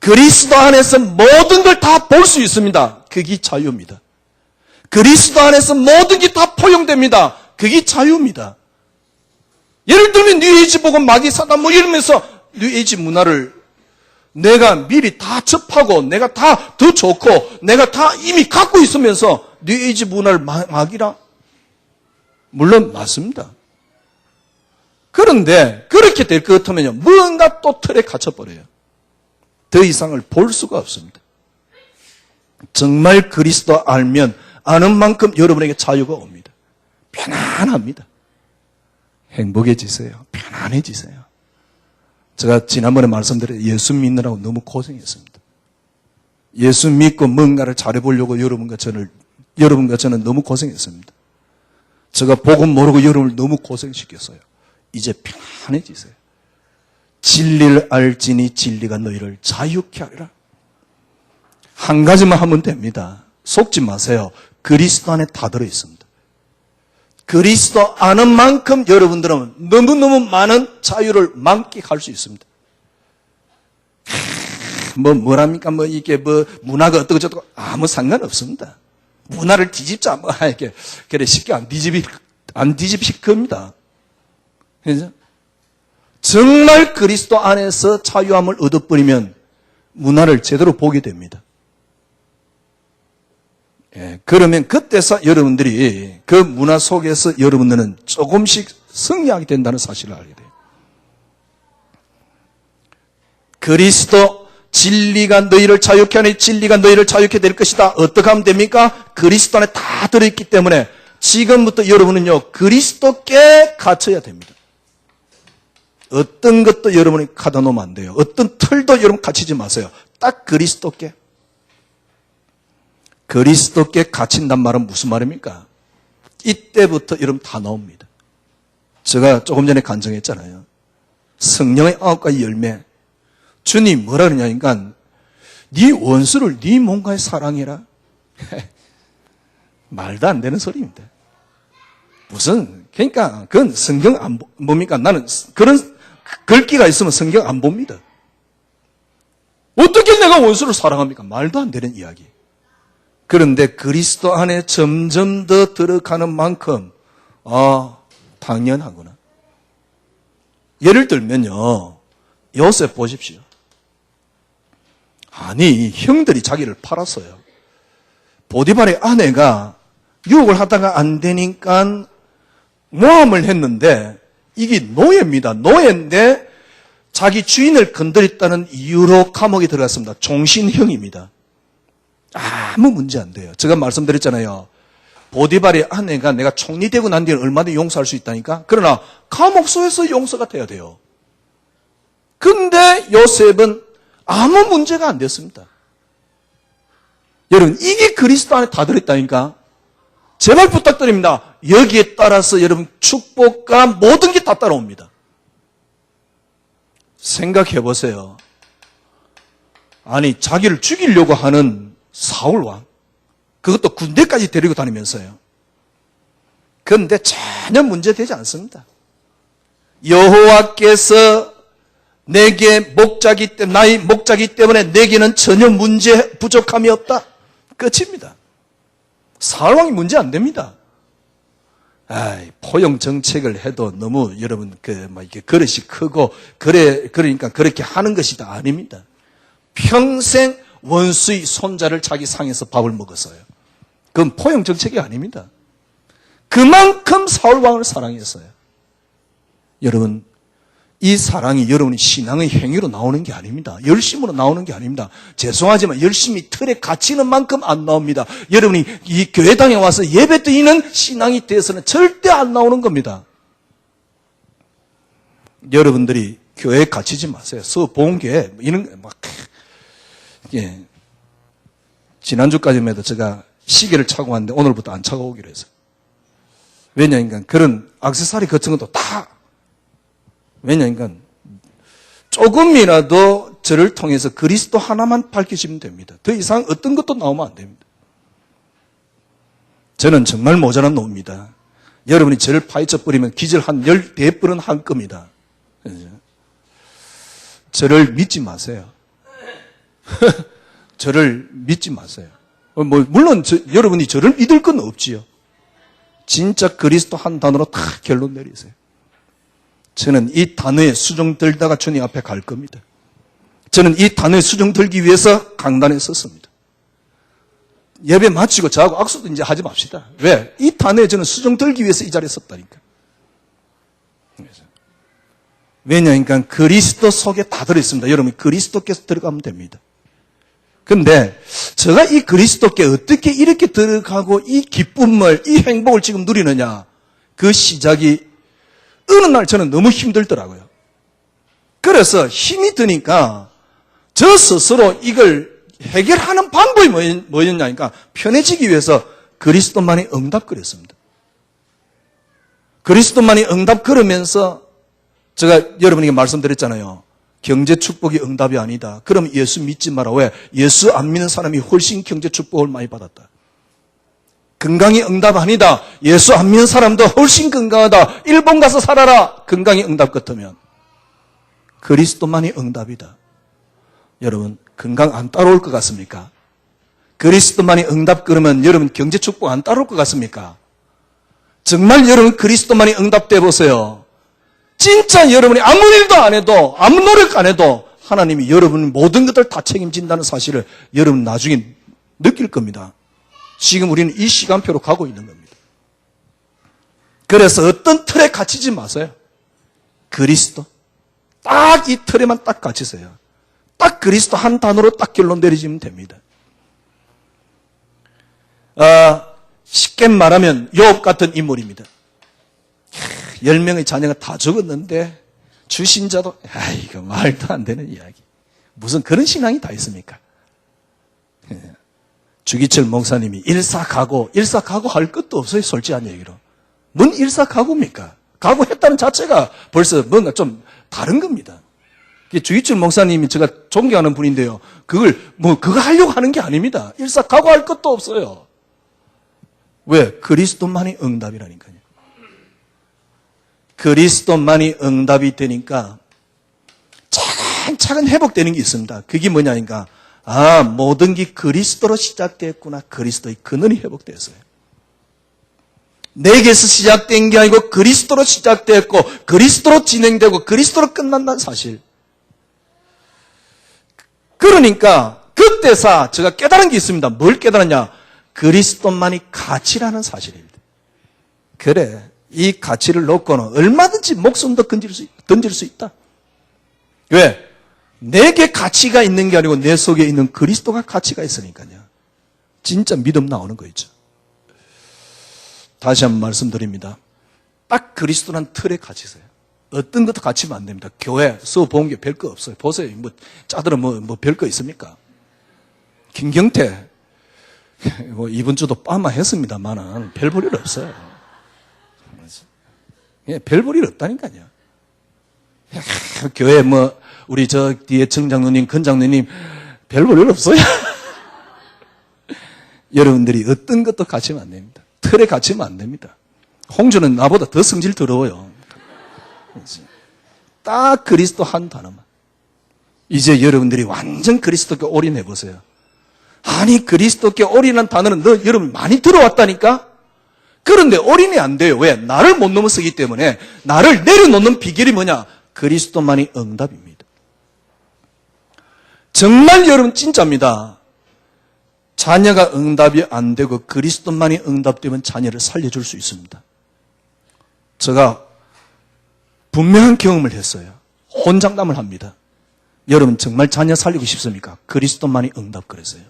그리스도 안에서 모든 걸 다 볼 수 있습니다. 그게 자유입니다. 그리스도 안에서 모든 게 다 포용됩니다. 그게 자유입니다. 예를 들면 뉴에이지 보고 마귀 사단 뭐 이러면서 뉴에이지 문화를 내가 미리 다 접하고 내가 다 더 좋고 내가 다 이미 갖고 있으면서 뉴에이지 문화를 마귀라? 물론 맞습니다. 그런데 그렇게 될 것 같으면요 뭔가 또 틀에 갇혀버려요. 더 이상을 볼 수가 없습니다. 정말 그리스도 알면 아는 만큼 여러분에게 자유가 옵니다. 편안합니다. 행복해지세요. 편안해지세요. 제가 지난번에 말씀드린 예수 믿느라고 너무 고생했습니다. 예수 믿고 뭔가를 잘해보려고 여러분과 저는 너무 고생했습니다. 제가 복음 모르고 여러분을 너무 고생시켰어요. 이제 편안해지세요. 진리를 알지니 진리가 너희를 자유케 하리라. 한 가지만 하면 됩니다. 속지 마세요. 그리스도 안에 다 들어있습니다. 그리스도 아는 만큼 여러분들은 너무너무 많은 자유를 만끽할 수 있습니다. 뭐랍니까? 이게 문화가 어떻고 저떻고 아무 상관없습니다. 문화를 뒤집자, 이렇게, 그래, 쉽게 안 뒤집힐 겁니다. 그죠? 정말 그리스도 안에서 자유함을 얻어버리면 문화를 제대로 보게 됩니다. 그러면 그때서 여러분들이 그 문화 속에서 여러분들은 조금씩 승리하게 된다는 사실을 알게 돼요. 그리스도 진리가 너희를 자유케 하니 진리가 너희를 자유케 될 것이다. 어떻게 하면 됩니까? 그리스도 안에 다 들어있기 때문에 지금부터 여러분은요 그리스도께 갇혀야 됩니다. 어떤 것도 여러분이 가둬놓으면 안 돼요. 어떤 틀도 여러분 갇히지 마세요. 딱 그리스도께. 그리스도께 갇힌단 말은 무슨 말입니까? 이때부터 여러분 다 나옵니다. 제가 조금 전에 간증했잖아요. 성령의 9가지 열매. 주님 뭐라 그러냐니까 네 원수를 네 몸과의 사랑해라. 말도 안 되는 소리입니다. 그러니까 그건 성경 안 봅니까? 나는 그런 글귀가 있으면 성경 안 봅니다. 어떻게 내가 원수를 사랑합니까? 말도 안 되는 이야기. 그런데 그리스도 안에 점점 더 들어가는 만큼 당연하구나. 예를 들면요. 요셉 보십시오. 아니 형들이 자기를 팔았어요. 보디발의 아내가 유혹을 하다가 안 되니까 모함을 했는데 이게 노예입니다. 노예인데 자기 주인을 건드렸다는 이유로 감옥에 들어갔습니다. 종신형입니다. 아무 문제 안 돼요. 제가 말씀드렸잖아요. 보디발의 아내가 내가 총리 되고 난 뒤에 얼마든지 용서할 수 있다니까. 그러나 감옥소에서 용서가 돼야 돼요. 근데 요셉은 아무 문제가 안 됐습니다. 여러분 이게 그리스도 안에 다 들어있다니까. 제발 부탁드립니다. 여기에 따라서 여러분 축복과 모든 게 다 따라옵니다. 생각해 보세요. 아니 자기를 죽이려고 하는 사울왕, 그것도 군대까지 데리고 다니면서요. 그런데 전혀 문제되지 않습니다. 여호와께서 내게 나의 목자기 때문에 내게는 전혀 문제 부족함이 없다. 끝입니다. 사울왕이 문제 안 됩니다. 포용 정책을 해도 너무 여러분 이게 그릇이 크고 그러니까 그렇게 하는 것이다 아닙니다. 평생 원수의 손자를 자기 상에서 밥을 먹었어요. 그건 포용 정책이 아닙니다. 그만큼 사울왕을 사랑했어요. 여러분, 이 사랑이 여러분이 신앙의 행위로 나오는 게 아닙니다. 열심으로 나오는 게 아닙니다. 죄송하지만 열심히 틀에 갇히는 만큼 안 나옵니다. 여러분이 이 교회당에 와서 예배 드리는 신앙이 돼서는 절대 안 나오는 겁니다. 여러분들이 교회에 갇히지 마세요. 서보험교회 이런 지난주까지만 해도 제가 시계를 차고 왔는데 오늘부터 안 차고 오기로 했어요. 왜냐니까 그런 액세서리 같은 것도 다 왜냐니까 조금이라도 저를 통해서 그리스도 하나만 밝히시면 됩니다. 더 이상 어떤 것도 나오면 안 됩니다. 저는 정말 모자란 놈입니다. 여러분이 저를 파헤쳐 버리면 기절 한 14번은 한 겁니다. 저를 믿지 마세요. 저를 믿지 마세요. 물론 여러분이 저를 믿을 건 없지요. 진짜 그리스도 한 단어로 다 결론 내리세요. 저는 이 단어에 수정 들다가 주님 앞에 갈 겁니다. 저는 이 단어에 수정 들기 위해서 강단에 섰습니다. 예배 마치고 저하고 악수도 이제 하지 맙시다. 왜? 이 단어에 저는 수정 들기 위해서 이 자리에 섰다니까. 왜냐니까 그리스도 속에 다 들어있습니다. 여러분 그리스도께서 들어가면 됩니다. 근데 제가 이 그리스도께 어떻게 이렇게 들어가고 이 기쁨을, 이 행복을 지금 누리느냐. 그 시작이 어느 날 저는 너무 힘들더라고요. 그래서 힘이 드니까 저 스스로 이걸 해결하는 방법이 뭐였냐니까 편해지기 위해서 그리스도만이 응답거렸습니다. 그리스도만이 응답거리면서 제가 여러분에게 말씀드렸잖아요. 경제 축복이 응답이 아니다. 그럼 예수 믿지 마라. 왜? 예수 안 믿는 사람이 훨씬 경제 축복을 많이 받았다. 건강이 응답 아니다. 예수 안 믿는 사람도 훨씬 건강하다. 일본 가서 살아라. 건강이 응답 같으면. 그리스도만이 응답이다. 여러분 건강 안 따라올 것 같습니까? 그리스도만이 응답 그러면 여러분 경제 축복 안 따라올 것 같습니까? 정말 여러분 그리스도만이 응답돼 보세요. 진짜 여러분이 아무 일도 안 해도 아무 노력 안 해도 하나님이 여러분 모든 것들 다 책임진다는 사실을 여러분 나중에 느낄 겁니다. 지금 우리는 이 시간표로 가고 있는 겁니다. 그래서 어떤 틀에 갇히지 마세요. 그리스도. 딱 이 틀에만 딱 갇히세요. 딱 그리스도 한 단어로 딱 결론 내리시면 됩니다. 쉽게 말하면 욥 같은 인물입니다. 10명의 자녀가 다 죽었는데 주신자도 이거 말도 안 되는 이야기. 무슨 그런 신앙이 다 있습니까? 주기철 목사님이 일사각오 할 것도 없어요. 솔직한 얘기로. 뭔 일사각오입니까? 각오했다는 자체가 벌써 뭔가 좀 다른 겁니다. 주기철 목사님이 제가 존경하는 분인데요. 그거 하려고 하는 게 아닙니다. 일사각오할 것도 없어요. 왜? 그리스도만이 응답이라니까요. 그리스도만이 응답이 되니까 차근차근 회복되는 게 있습니다. 그게 뭐냐니까 모든 게 그리스도로 시작됐구나. 그리스도의 근원이 회복됐어요. 내게서 시작된 게 아니고 그리스도로 시작됐고 그리스도로 진행되고 그리스도로 끝난다는 사실. 그러니까 그때서 제가 깨달은 게 있습니다. 뭘 깨달았냐? 그리스도만이 가치라는 사실입니다. 그래, 이 가치를 놓고는 얼마든지 목숨도 던질 수 있다. 왜? 내게 가치가 있는 게 아니고 내 속에 있는 그리스도가 가치가 있으니까요. 진짜 믿음 나오는 거 있죠. 다시 한번 말씀드립니다. 딱 그리스도란 틀에 갇히세요. 어떤 것도 갇히면 안 됩니다. 교회, 수보험교 별거 없어요. 보세요. 짜들은 뭐 별거 있습니까? 김경태, 이번 주도 빠마 했습니다만은 별 볼 일 없어요. 별 볼 일 없다니까요. 교회 우리 저 뒤에 정장로님, 건장로님 별 볼 일 없어요. 여러분들이 어떤 것도 갇히면 안 됩니다. 틀에 갇히면 안 됩니다. 홍주는 나보다 더 성질 더러워요. 딱 그리스도 한 단어만. 이제 여러분들이 완전 그리스도께 올인해보세요. 아니, 그리스도께 올인한 단어는 여러분 많이 들어왔다니까? 그런데 올인이 안 돼요. 왜? 나를 못 넘어서기 때문에. 나를 내려놓는 비결이 뭐냐? 그리스도만이 응답입니다. 정말 여러분 진짜입니다. 자녀가 응답이 안 되고 그리스도만이 응답되면 자녀를 살려줄 수 있습니다. 제가 분명한 경험을 했어요. 혼장담을 합니다. 여러분 정말 자녀 살리고 싶습니까? 그리스도만이 응답 그랬어요.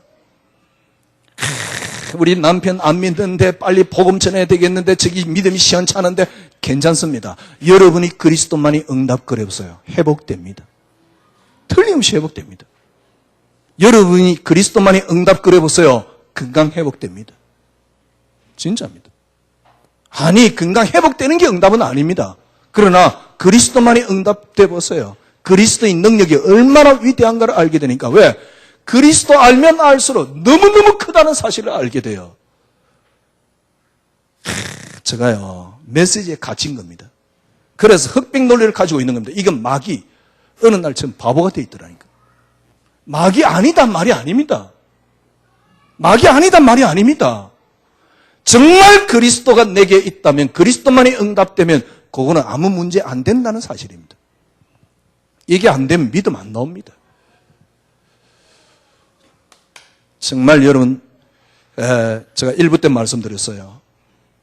우리 남편 안 믿는데 빨리 복음 전해야 되겠는데 저기 믿음이 시원찮은데 괜찮습니다. 여러분이 그리스도만이 응답 그래보세요. 회복됩니다. 틀림없이 회복됩니다. 여러분이 그리스도만이 응답 그래보세요. 건강 회복됩니다. 진짜입니다. 아니, 건강 회복되는 게 응답은 아닙니다. 그러나 그리스도만이 응답돼 보세요. 그리스도의 능력이 얼마나 위대한가를 알게 되니까. 왜? 그리스도 알면 알수록 너무너무 크다는 사실을 알게 돼요. 제가요, 메시지에 갇힌 겁니다. 그래서 흑백 논리를 가지고 있는 겁니다. 이건 마귀. 어느 날 전 바보가 돼 있더라니까. 마귀 아니단 말이 아닙니다. 마귀 아니단 말이 아닙니다. 정말 그리스도가 내게 있다면, 그리스도만이 응답되면 그거는 아무 문제 안 된다는 사실입니다. 이게 안 되면 믿음 안 나옵니다. 정말 여러분, 제가 1부 때 말씀드렸어요.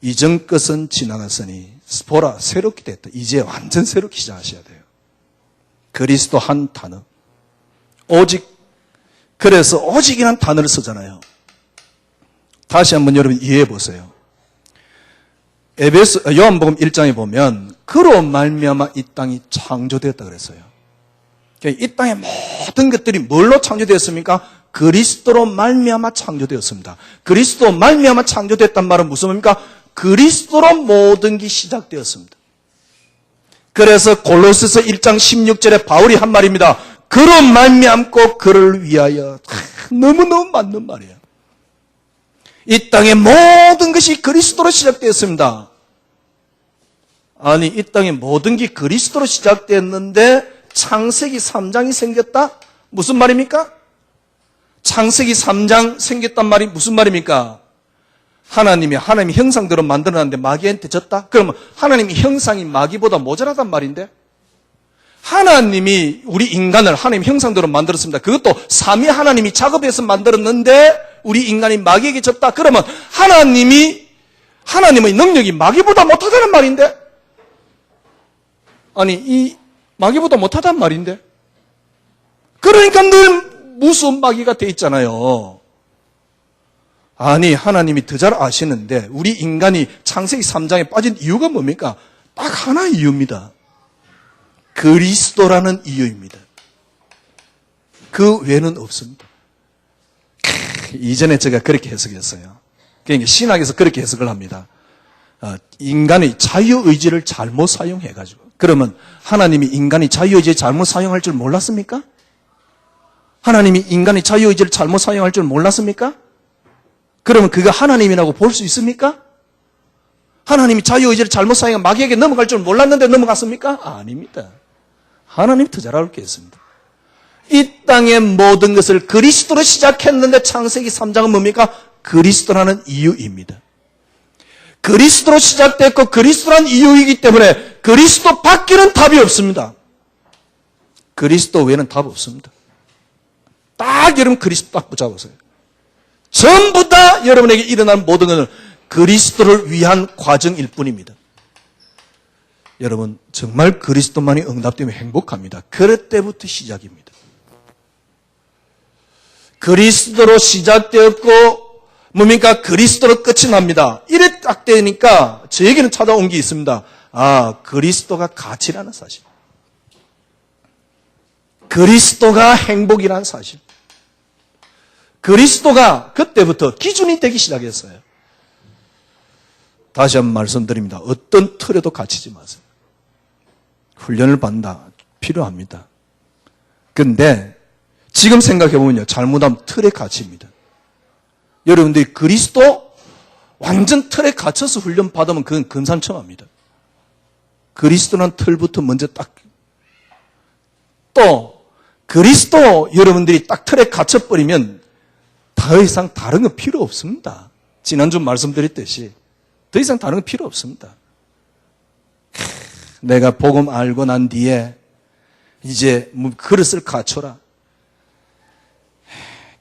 이전 것은 지나갔으니 보라 새롭게 됐다. 이제 완전 새롭게 시작하셔야 돼요. 그리스도 한 단어. 오직, 그래서 오직이라는 단어를 쓰잖아요. 다시 한번 여러분 이해해 보세요. 요한복음 1장에 보면 그로 말미암아 이 땅이 창조되었다 그랬어요. 이 땅의 모든 것들이 뭘로 창조되었습니까? 그리스도로 말미암아 창조되었습니다. 그리스도 말미암아 창조됐단 말은 무슨 말입니까? 그리스도로 모든 게 시작되었습니다. 그래서 골로새서 1장 16절에 바울이 한 말입니다. 그로 말미암고 그를 위하여. 너무너무 맞는 말이에요. 이 땅의 모든 것이 그리스도로 시작되었습니다. 아니, 이 땅의 모든 게 그리스도로 시작됐는데 창세기 3장이 생겼다? 무슨 말입니까? 창세기 3장 생겼단 말이 무슨 말입니까? 하나님이 형상대로 만들어놨는데 마귀한테 졌다? 그러면 하나님의 형상이 마귀보다 모자라단 말인데? 하나님이 우리 인간을 하나님 형상대로 만들었습니다. 그것도 삼위 하나님이 작업해서 만들었는데 우리 인간이 마귀에게 졌다? 그러면 하나님의 능력이 마귀보다 못하다는 말인데? 아니, 이 마귀보다 못하단 말인데? 그러니까 늘 무서운 마귀가 돼 있잖아요. 아니, 하나님이 더 잘 아시는데 우리 인간이 창세기 3장에 빠진 이유가 뭡니까? 딱 하나의 이유입니다. 그리스도라는 이유입니다. 그 외에는 없습니다. 이전에 제가 그렇게 해석했어요. 그러니까 신학에서 그렇게 해석을 합니다. 인간의 자유의지를 잘못 사용해가지고. 그러면 하나님이 인간의 자유의지를 잘못 사용할 줄 몰랐습니까? 하나님이 인간의 자유의지를 잘못 사용할 줄 몰랐습니까? 그러면 그가 하나님이라고 볼 수 있습니까? 하나님이 자유의지를 잘못 사용하면 마귀에게 넘어갈 줄 몰랐는데 넘어갔습니까? 아닙니다. 하나님이 더 잘 알고 있습니다. 이 땅의 모든 것을 그리스도로 시작했는데 창세기 3장은 뭡니까? 그리스도라는 이유입니다. 그리스도로 시작됐고 그리스도라는 이유이기 때문에 그리스도 밖에는 답이 없습니다. 그리스도 외에는 답 없습니다. 딱 여러분 그리스도 딱 붙잡으세요. 전부 다 여러분에게 일어난 모든 것은 그리스도를 위한 과정일 뿐입니다. 여러분 정말 그리스도만이 응답되면 행복합니다. 그럴 때부터 시작입니다. 그리스도로 시작되었고 뭡니까? 그리스도로 끝이 납니다. 이래 딱 되니까 저에게는 찾아온 게 있습니다. 아, 그리스도가 가치라는 사실. 그리스도가 행복이라는 사실. 그리스도가 그때부터 기준이 되기 시작했어요. 다시 한번 말씀드립니다. 어떤 틀에도 갇히지 마세요. 훈련을 받는다. 필요합니다. 그런데 지금 생각해보면요. 잘못하면 틀에 갇힙니다. 여러분들이 그리스도 완전 틀에 갇혀서 훈련 받으면 그건 금상첨화입니다. 그리스도란 틀부터 먼저 또 그리스도 여러분들이 딱 틀에 갇혀버리면 더 이상 다른 건 필요 없습니다. 지난주 말씀드렸듯이 더 이상 다른 건 필요 없습니다. 내가 복음 알고 난 뒤에 이제 그릇을 갖춰라.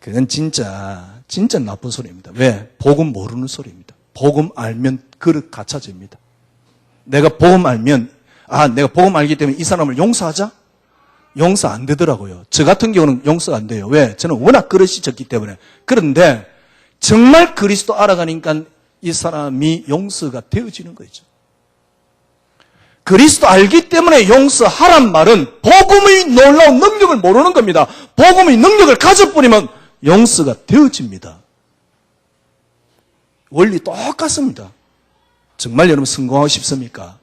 그건 진짜 나쁜 소리입니다. 왜? 복음 모르는 소리입니다. 복음 알면 그릇 갖춰집니다. 내가 복음 알면 내가 복음 알기 때문에 이 사람을 용서하자? 용서 안 되더라고요. 저 같은 경우는 용서가 안 돼요. 왜? 저는 워낙 그릇이 적기 때문에. 그런데 정말 그리스도 알아가니까 이 사람이 용서가 되어지는 거죠. 그리스도 알기 때문에 용서하란 말은 복음의 놀라운 능력을 모르는 겁니다. 복음의 능력을 가져버리면 용서가 되어집니다. 원리 똑같습니다. 정말 여러분 성공하고 싶습니까?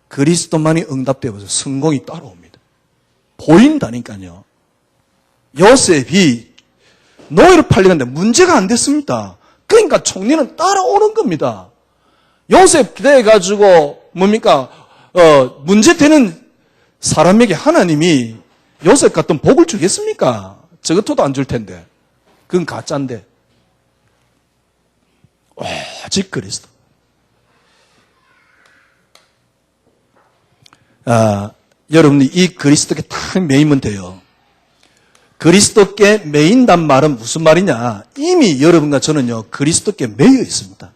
그리스도만이 응답되어서 성공이 따라옵니다. 보인다니까요. 요셉이 노예로 팔리는데 문제가 안 됐습니다. 그러니까 총리는 따라오는 겁니다. 요셉 기대해가지고 뭡니까? 문제되는 사람에게 하나님이 요셉 같은 복을 주겠습니까? 저것도 안 줄 텐데. 그건 가짜인데. 오직 그리스도. 여러분이 이 그리스도께 딱 매이면 돼요. 그리스도께 매인단 말은 무슨 말이냐? 이미 여러분과 저는요, 그리스도께 매여 있습니다.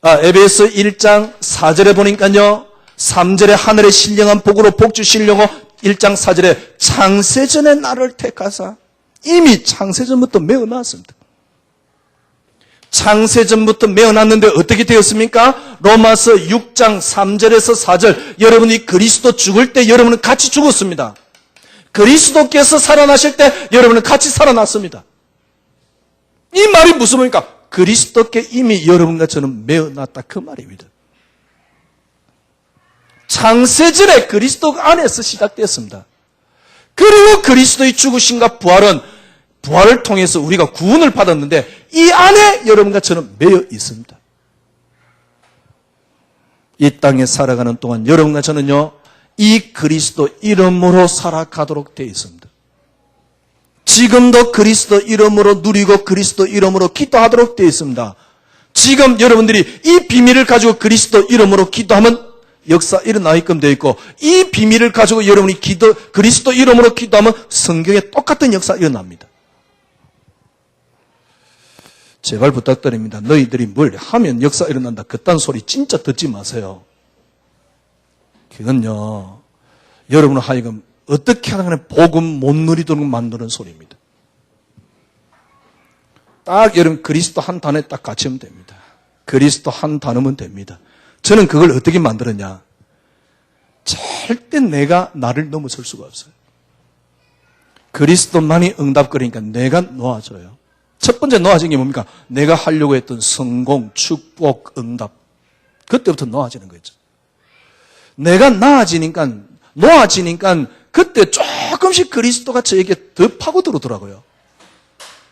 에베소 1장 4절에 보니까요, 3절에 하늘의 신령한 복으로 복 주시려고 1장 4절에 창세전에 나를 택하사 이미 창세전부터 메어놨습니다. 창세전부터 메어놨는데 어떻게 되었습니까? 로마서 6장 3절에서 4절 여러분이 그리스도 죽을 때 여러분은 같이 죽었습니다. 그리스도께서 살아나실 때 여러분은 같이 살아났습니다. 이 말이 무슨 말입니까? 그리스도께 이미 여러분과 저는 메어놨다 그 말입니다. 창세전에 그리스도 안에서 시작됐습니다. 그리고 그리스도의 죽으심과 부활을 통해서 우리가 구원을 받았는데 이 안에 여러분과 저는 매여 있습니다. 이 땅에 살아가는 동안 여러분과 저는요, 이 그리스도 이름으로 살아가도록 되어 있습니다. 지금도 그리스도 이름으로 누리고 그리스도 이름으로 기도하도록 되어 있습니다. 지금 여러분들이 이 비밀을 가지고 그리스도 이름으로 기도하면 역사 일어나게끔 되어 있고 이 비밀을 가지고 여러분이 그리스도 이름으로 기도하면 성경에 똑같은 역사 일어납니다. 제발 부탁드립니다. 너희들이 뭘 하면 역사 일어난다. 그딴 소리 진짜 듣지 마세요. 그건요, 여러분을 하여금 어떻게 하든 복음 못 누리도록 만드는 소리입니다. 딱 여러분 그리스도 한 단어에 딱 갇히면 됩니다. 그리스도 한 단어면 됩니다. 저는 그걸 어떻게 만들었냐? 절대 내가 나를 넘어설 수가 없어요. 그리스도만이 응답거리니까 내가 놓아져요. 첫 번째 놓아진 게 뭡니까? 내가 하려고 했던 성공, 축복, 응답. 그때부터 놓아지는 거죠. 내가 놓아지니까 그때 조금씩 그리스도가 저에게 더 파고들어오더라고요.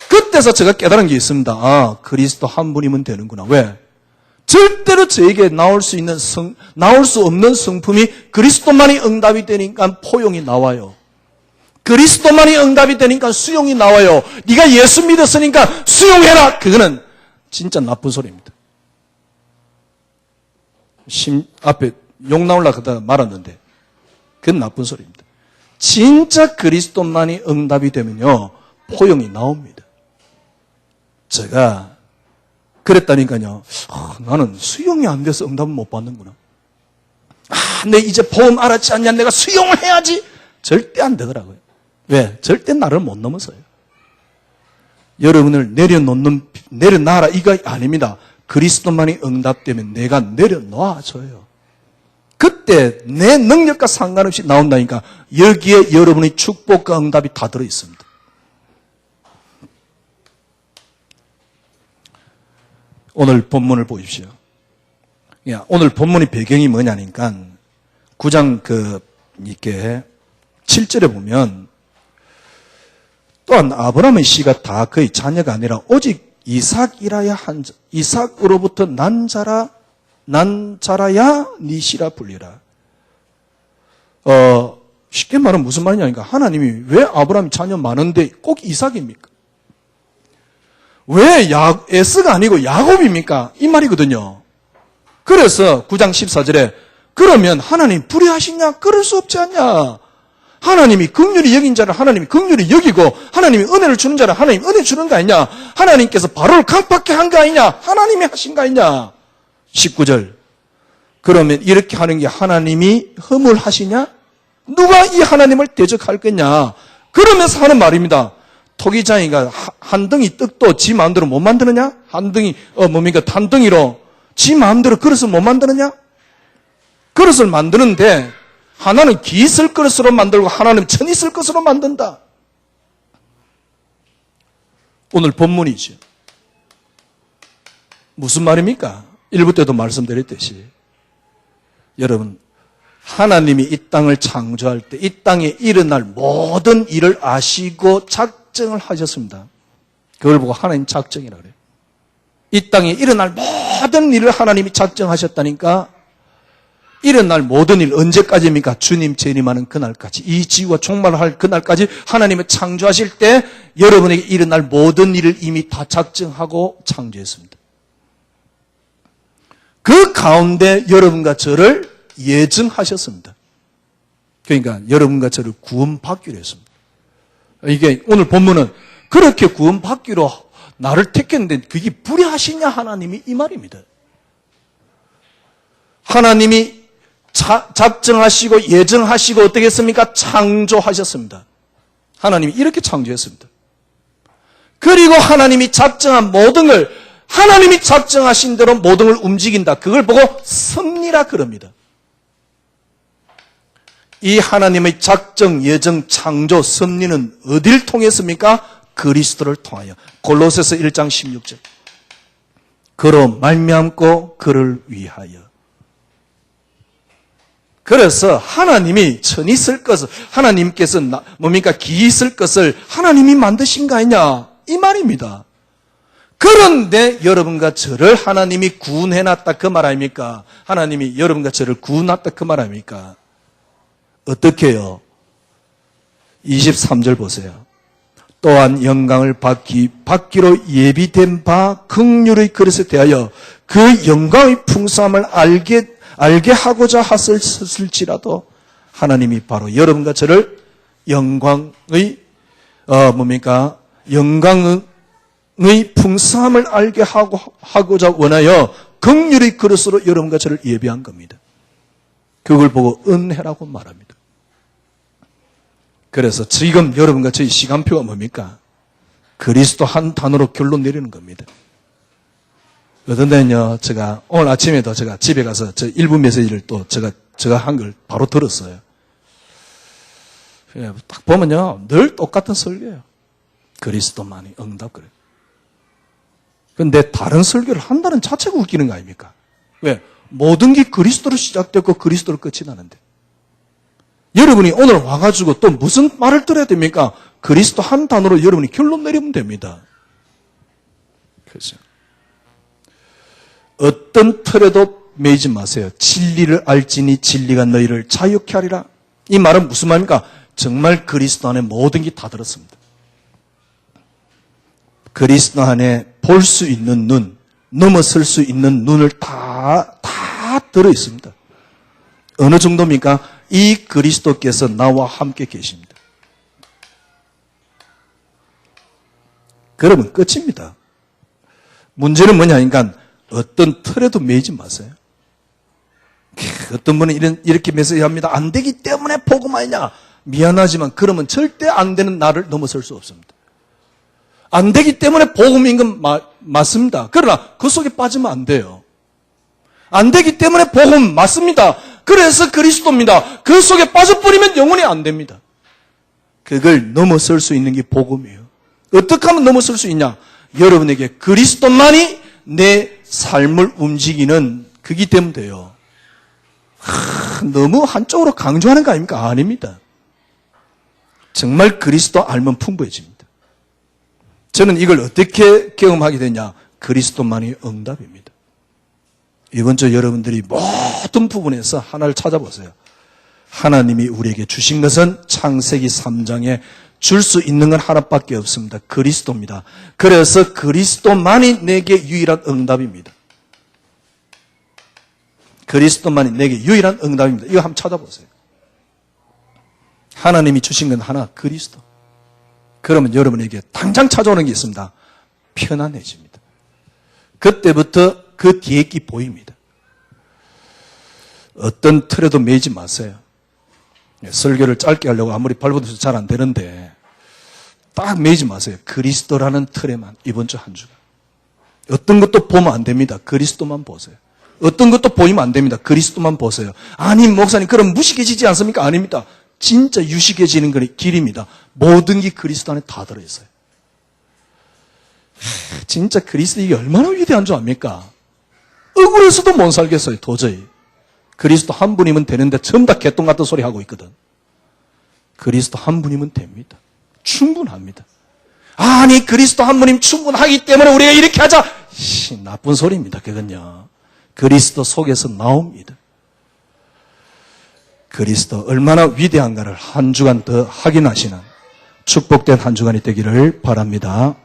그때서 제가 깨달은 게 있습니다. 그리스도 한 분이면 되는구나. 왜? 절대로 저에게 나올 수 없는 성품이 그리스도만이 응답이 되니까 포용이 나와요. 그리스도만이 응답이 되니까 수용이 나와요. 네가 예수 믿었으니까 수용해라. 그거는 진짜 나쁜 소리입니다. 앞에 욕 나오려고 하다가 말았는데 그건 나쁜 소리입니다. 진짜 그리스도만이 응답이 되면요, 포용이 나옵니다. 제가 그랬다니까요. 나는 수용이 안 돼서 응답을 못 받는구나. 내 이제 복음 알았지 않냐? 내가 수용을 해야지. 절대 안 되더라고요. 왜? 절대 나를 못 넘어서요. 여러분을 내려놔라 이거 아닙니다. 그리스도만이 응답되면 내가 내려놔줘요. 그때 내 능력과 상관없이 나온다니까 여기에 여러분의 축복과 응답이 다 들어있습니다. 오늘 본문을 보십시오. 오늘 본문의 배경이 뭐냐니까 9장 이렇게 7절에 보면 또한 아브라함의 씨가 다 그의 자녀가 아니라 오직 이삭이라야 한 자, 이삭으로부터 난 자라야 네 씨라 불리라. 쉽게 말하면 무슨 말이냐니까 하나님이 왜 아브라함 자녀 많은데 꼭 이삭입니까? 왜 에스가 아니고 야곱입니까? 이 말이거든요. 그래서 9장 14절에 그러면 하나님 불의하시냐? 그럴 수 없지 않냐? 하나님이 긍휼히 여긴 자를 하나님이 긍휼히 여기고 하나님이 은혜를 주는 자를 하나님이 은혜 주는 거 아니냐? 하나님께서 바로를 강팍하게 한 거 아니냐? 하나님이 하신 거 아니냐? 19절 그러면 이렇게 하는 게 하나님이 허물하시냐? 누가 이 하나님을 대적할 거냐? 그러면서 하는 말입니다. 토기장이가 한 덩이 떡도 지 마음대로 못 만드느냐? 한 덩이 단덩이로 지 마음대로 그릇을 못 만드느냐? 그릇을 만드는데 하나는 기 있을 그릇으로 만들고 하나는 천 있을 것으로 만든다. 오늘 본문이죠. 무슨 말입니까? 1부 때도 말씀드렸듯이 여러분 하나님이 이 땅을 창조할 때 이 땅에 일어날 모든 일을 아시고 작정을 하셨습니다. 그걸 보고 하나님 작정이라 그래요. 이 땅에 일어날 모든 일을 하나님이 작정하셨다니까 일어날 모든 일 언제까지입니까? 주님 재림하는 그날까지 이 지구가 종말할 그날까지 하나님이 창조하실 때 여러분에게 일어날 모든 일을 이미 다 작정하고 창조했습니다. 그 가운데 여러분과 저를 예정하셨습니다. 그러니까 여러분과 저를 구원받기로 했습니다. 이게 오늘 본문은 그렇게 구원받기로 나를 택했는데 그게 불의하시냐 하나님이 이 말입니다. 하나님이 작정하시고 예정하시고 어떻게 했습니까? 창조하셨습니다. 하나님이 이렇게 창조했습니다. 그리고 하나님이 작정한 모든 걸 하나님이 작정하신 대로 모든 걸 움직인다. 그걸 보고 섭리라 그럽니다. 이 하나님의 작정, 예정, 창조, 섭리는 어딜 통했습니까? 그리스도를 통하여. 골로새서 1장 16절. 그로 말미암고 그를 위하여. 그래서 하나님이 천이 쓸 것을 하나님께서 기 있을 것을 하나님이 만드신 거 아니냐 이 말입니다. 그런데 여러분과 저를 하나님이 구원해놨다 그 말 아닙니까? 하나님이 여러분과 저를 구원했다 그 말 아닙니까? 어떻게 해요? 23절 보세요. 또한 영광을 받기로 예비된 바 긍휼의 그릇에 대하여 그 영광의 풍성함을 알게 하고자 하셨을지라도 하나님이 바로 여러분과 저를 영광의 풍성함을 알게 하고자 원하여 긍휼의 그릇으로 여러분과 저를 예비한 겁니다. 그걸 보고 은혜라고 말합니다. 그래서 지금 여러분과 저희 시간표가 뭡니까? 그리스도 한 단어로 결론 내리는 겁니다. 어떤 데는요, 제가 오늘 아침에도 제가 집에 가서 저 일부 메시지를 또 제가 한 걸 바로 들었어요. 딱 보면요, 늘 똑같은 설교예요. 그리스도만이 응답 그래요. 근데 다른 설교를 한다는 자체가 웃기는 거 아닙니까? 왜? 모든 게 그리스도로 시작됐고 그리스도로 끝이 나는데. 여러분이 오늘 와가지고 또 무슨 말을 들어야 됩니까? 그리스도 한 단어로 여러분이 결론 내리면 됩니다. 그렇죠. 어떤 틀에도 매이지 마세요. 진리를 알지니 진리가 너희를 자유케 하리라. 이 말은 무슨 말입니까? 정말 그리스도 안에 모든 게 다 들었습니다. 그리스도 안에 볼 수 있는 눈, 넘어설 수 있는 눈을 다 들어있습니다. 어느 정도입니까? 이 그리스도께서 나와 함께 계십니다. 그러면 끝입니다. 문제는 뭐냐니까 어떤 틀에도 매이지 마세요. 어떤 분은 이렇게 메시지합니다. 안 되기 때문에 복음 아니냐. 미안하지만 그러면 절대 안 되는 나를 넘어설 수 없습니다. 안 되기 때문에 복음인 건 맞습니다. 그러나 그 속에 빠지면 안 돼요. 안 되기 때문에 복음 맞습니다. 그래서 그리스도입니다. 그 속에 빠져버리면 영원히 안 됩니다. 그걸 넘어설 수 있는 게 복음이에요. 어떻게 하면 넘어설 수 있냐? 여러분에게 그리스도만이 내 삶을 움직이는 그기 때문에 돼요. 너무 한쪽으로 강조하는 거 아닙니까? 아닙니다. 정말 그리스도 알면 풍부해집니다. 저는 이걸 어떻게 경험하게 되냐? 그리스도만이 응답입니다. 이번 주 여러분들이 모든 부분에서 하나를 찾아보세요. 하나님이 우리에게 주신 것은 창세기 3장에 줄 수 있는 건 하나밖에 없습니다. 그리스도입니다. 그래서 그리스도만이 내게 유일한 응답입니다. 그리스도만이 내게 유일한 응답입니다. 이거 한번 찾아보세요. 하나님이 주신 건 하나, 그리스도. 그러면 여러분에게 당장 찾아오는 게 있습니다. 편안해집니다. 그때부터 그 뒤에 게 보입니다. 어떤 틀에도 매이지 마세요. 설교를 짧게 하려고 아무리 발버둥도 잘 안 되는데 딱 매이지 마세요. 그리스도라는 틀에만 이번 주 한 주간. 어떤 것도 보면 안 됩니다. 그리스도만 보세요. 어떤 것도 보이면 안 됩니다. 그리스도만 보세요. 아니 목사님 그럼 무식해지지 않습니까? 아닙니다. 진짜 유식해지는 길입니다. 모든 게 그리스도 안에 다 들어있어요. 진짜 그리스도 이게 얼마나 위대한 줄 압니까? 억울해서도 못 살겠어요. 도저히. 그리스도 한 분이면 되는데 전부 다 개똥 같은 소리 하고 있거든. 그리스도 한 분이면 됩니다. 충분합니다. 아니 그리스도 한 분이면 충분하기 때문에 우리가 이렇게 하자. 나쁜 소리입니다. 그건요. 그리스도 속에서 나옵니다. 그리스도 얼마나 위대한가를 한 주간 더 확인하시는 축복된 한 주간이 되기를 바랍니다.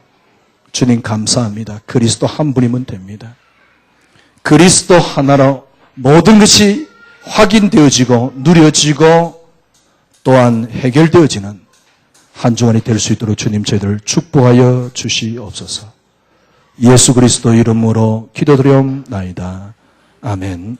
주님 감사합니다. 그리스도 한 분이면 됩니다. 그리스도 하나로 모든 것이 확인되어지고 누려지고 또한 해결되어지는 한 주간이 될 수 있도록 주님 저희들을 축복하여 주시옵소서. 예수 그리스도 이름으로 기도드리옵나이다. 아멘.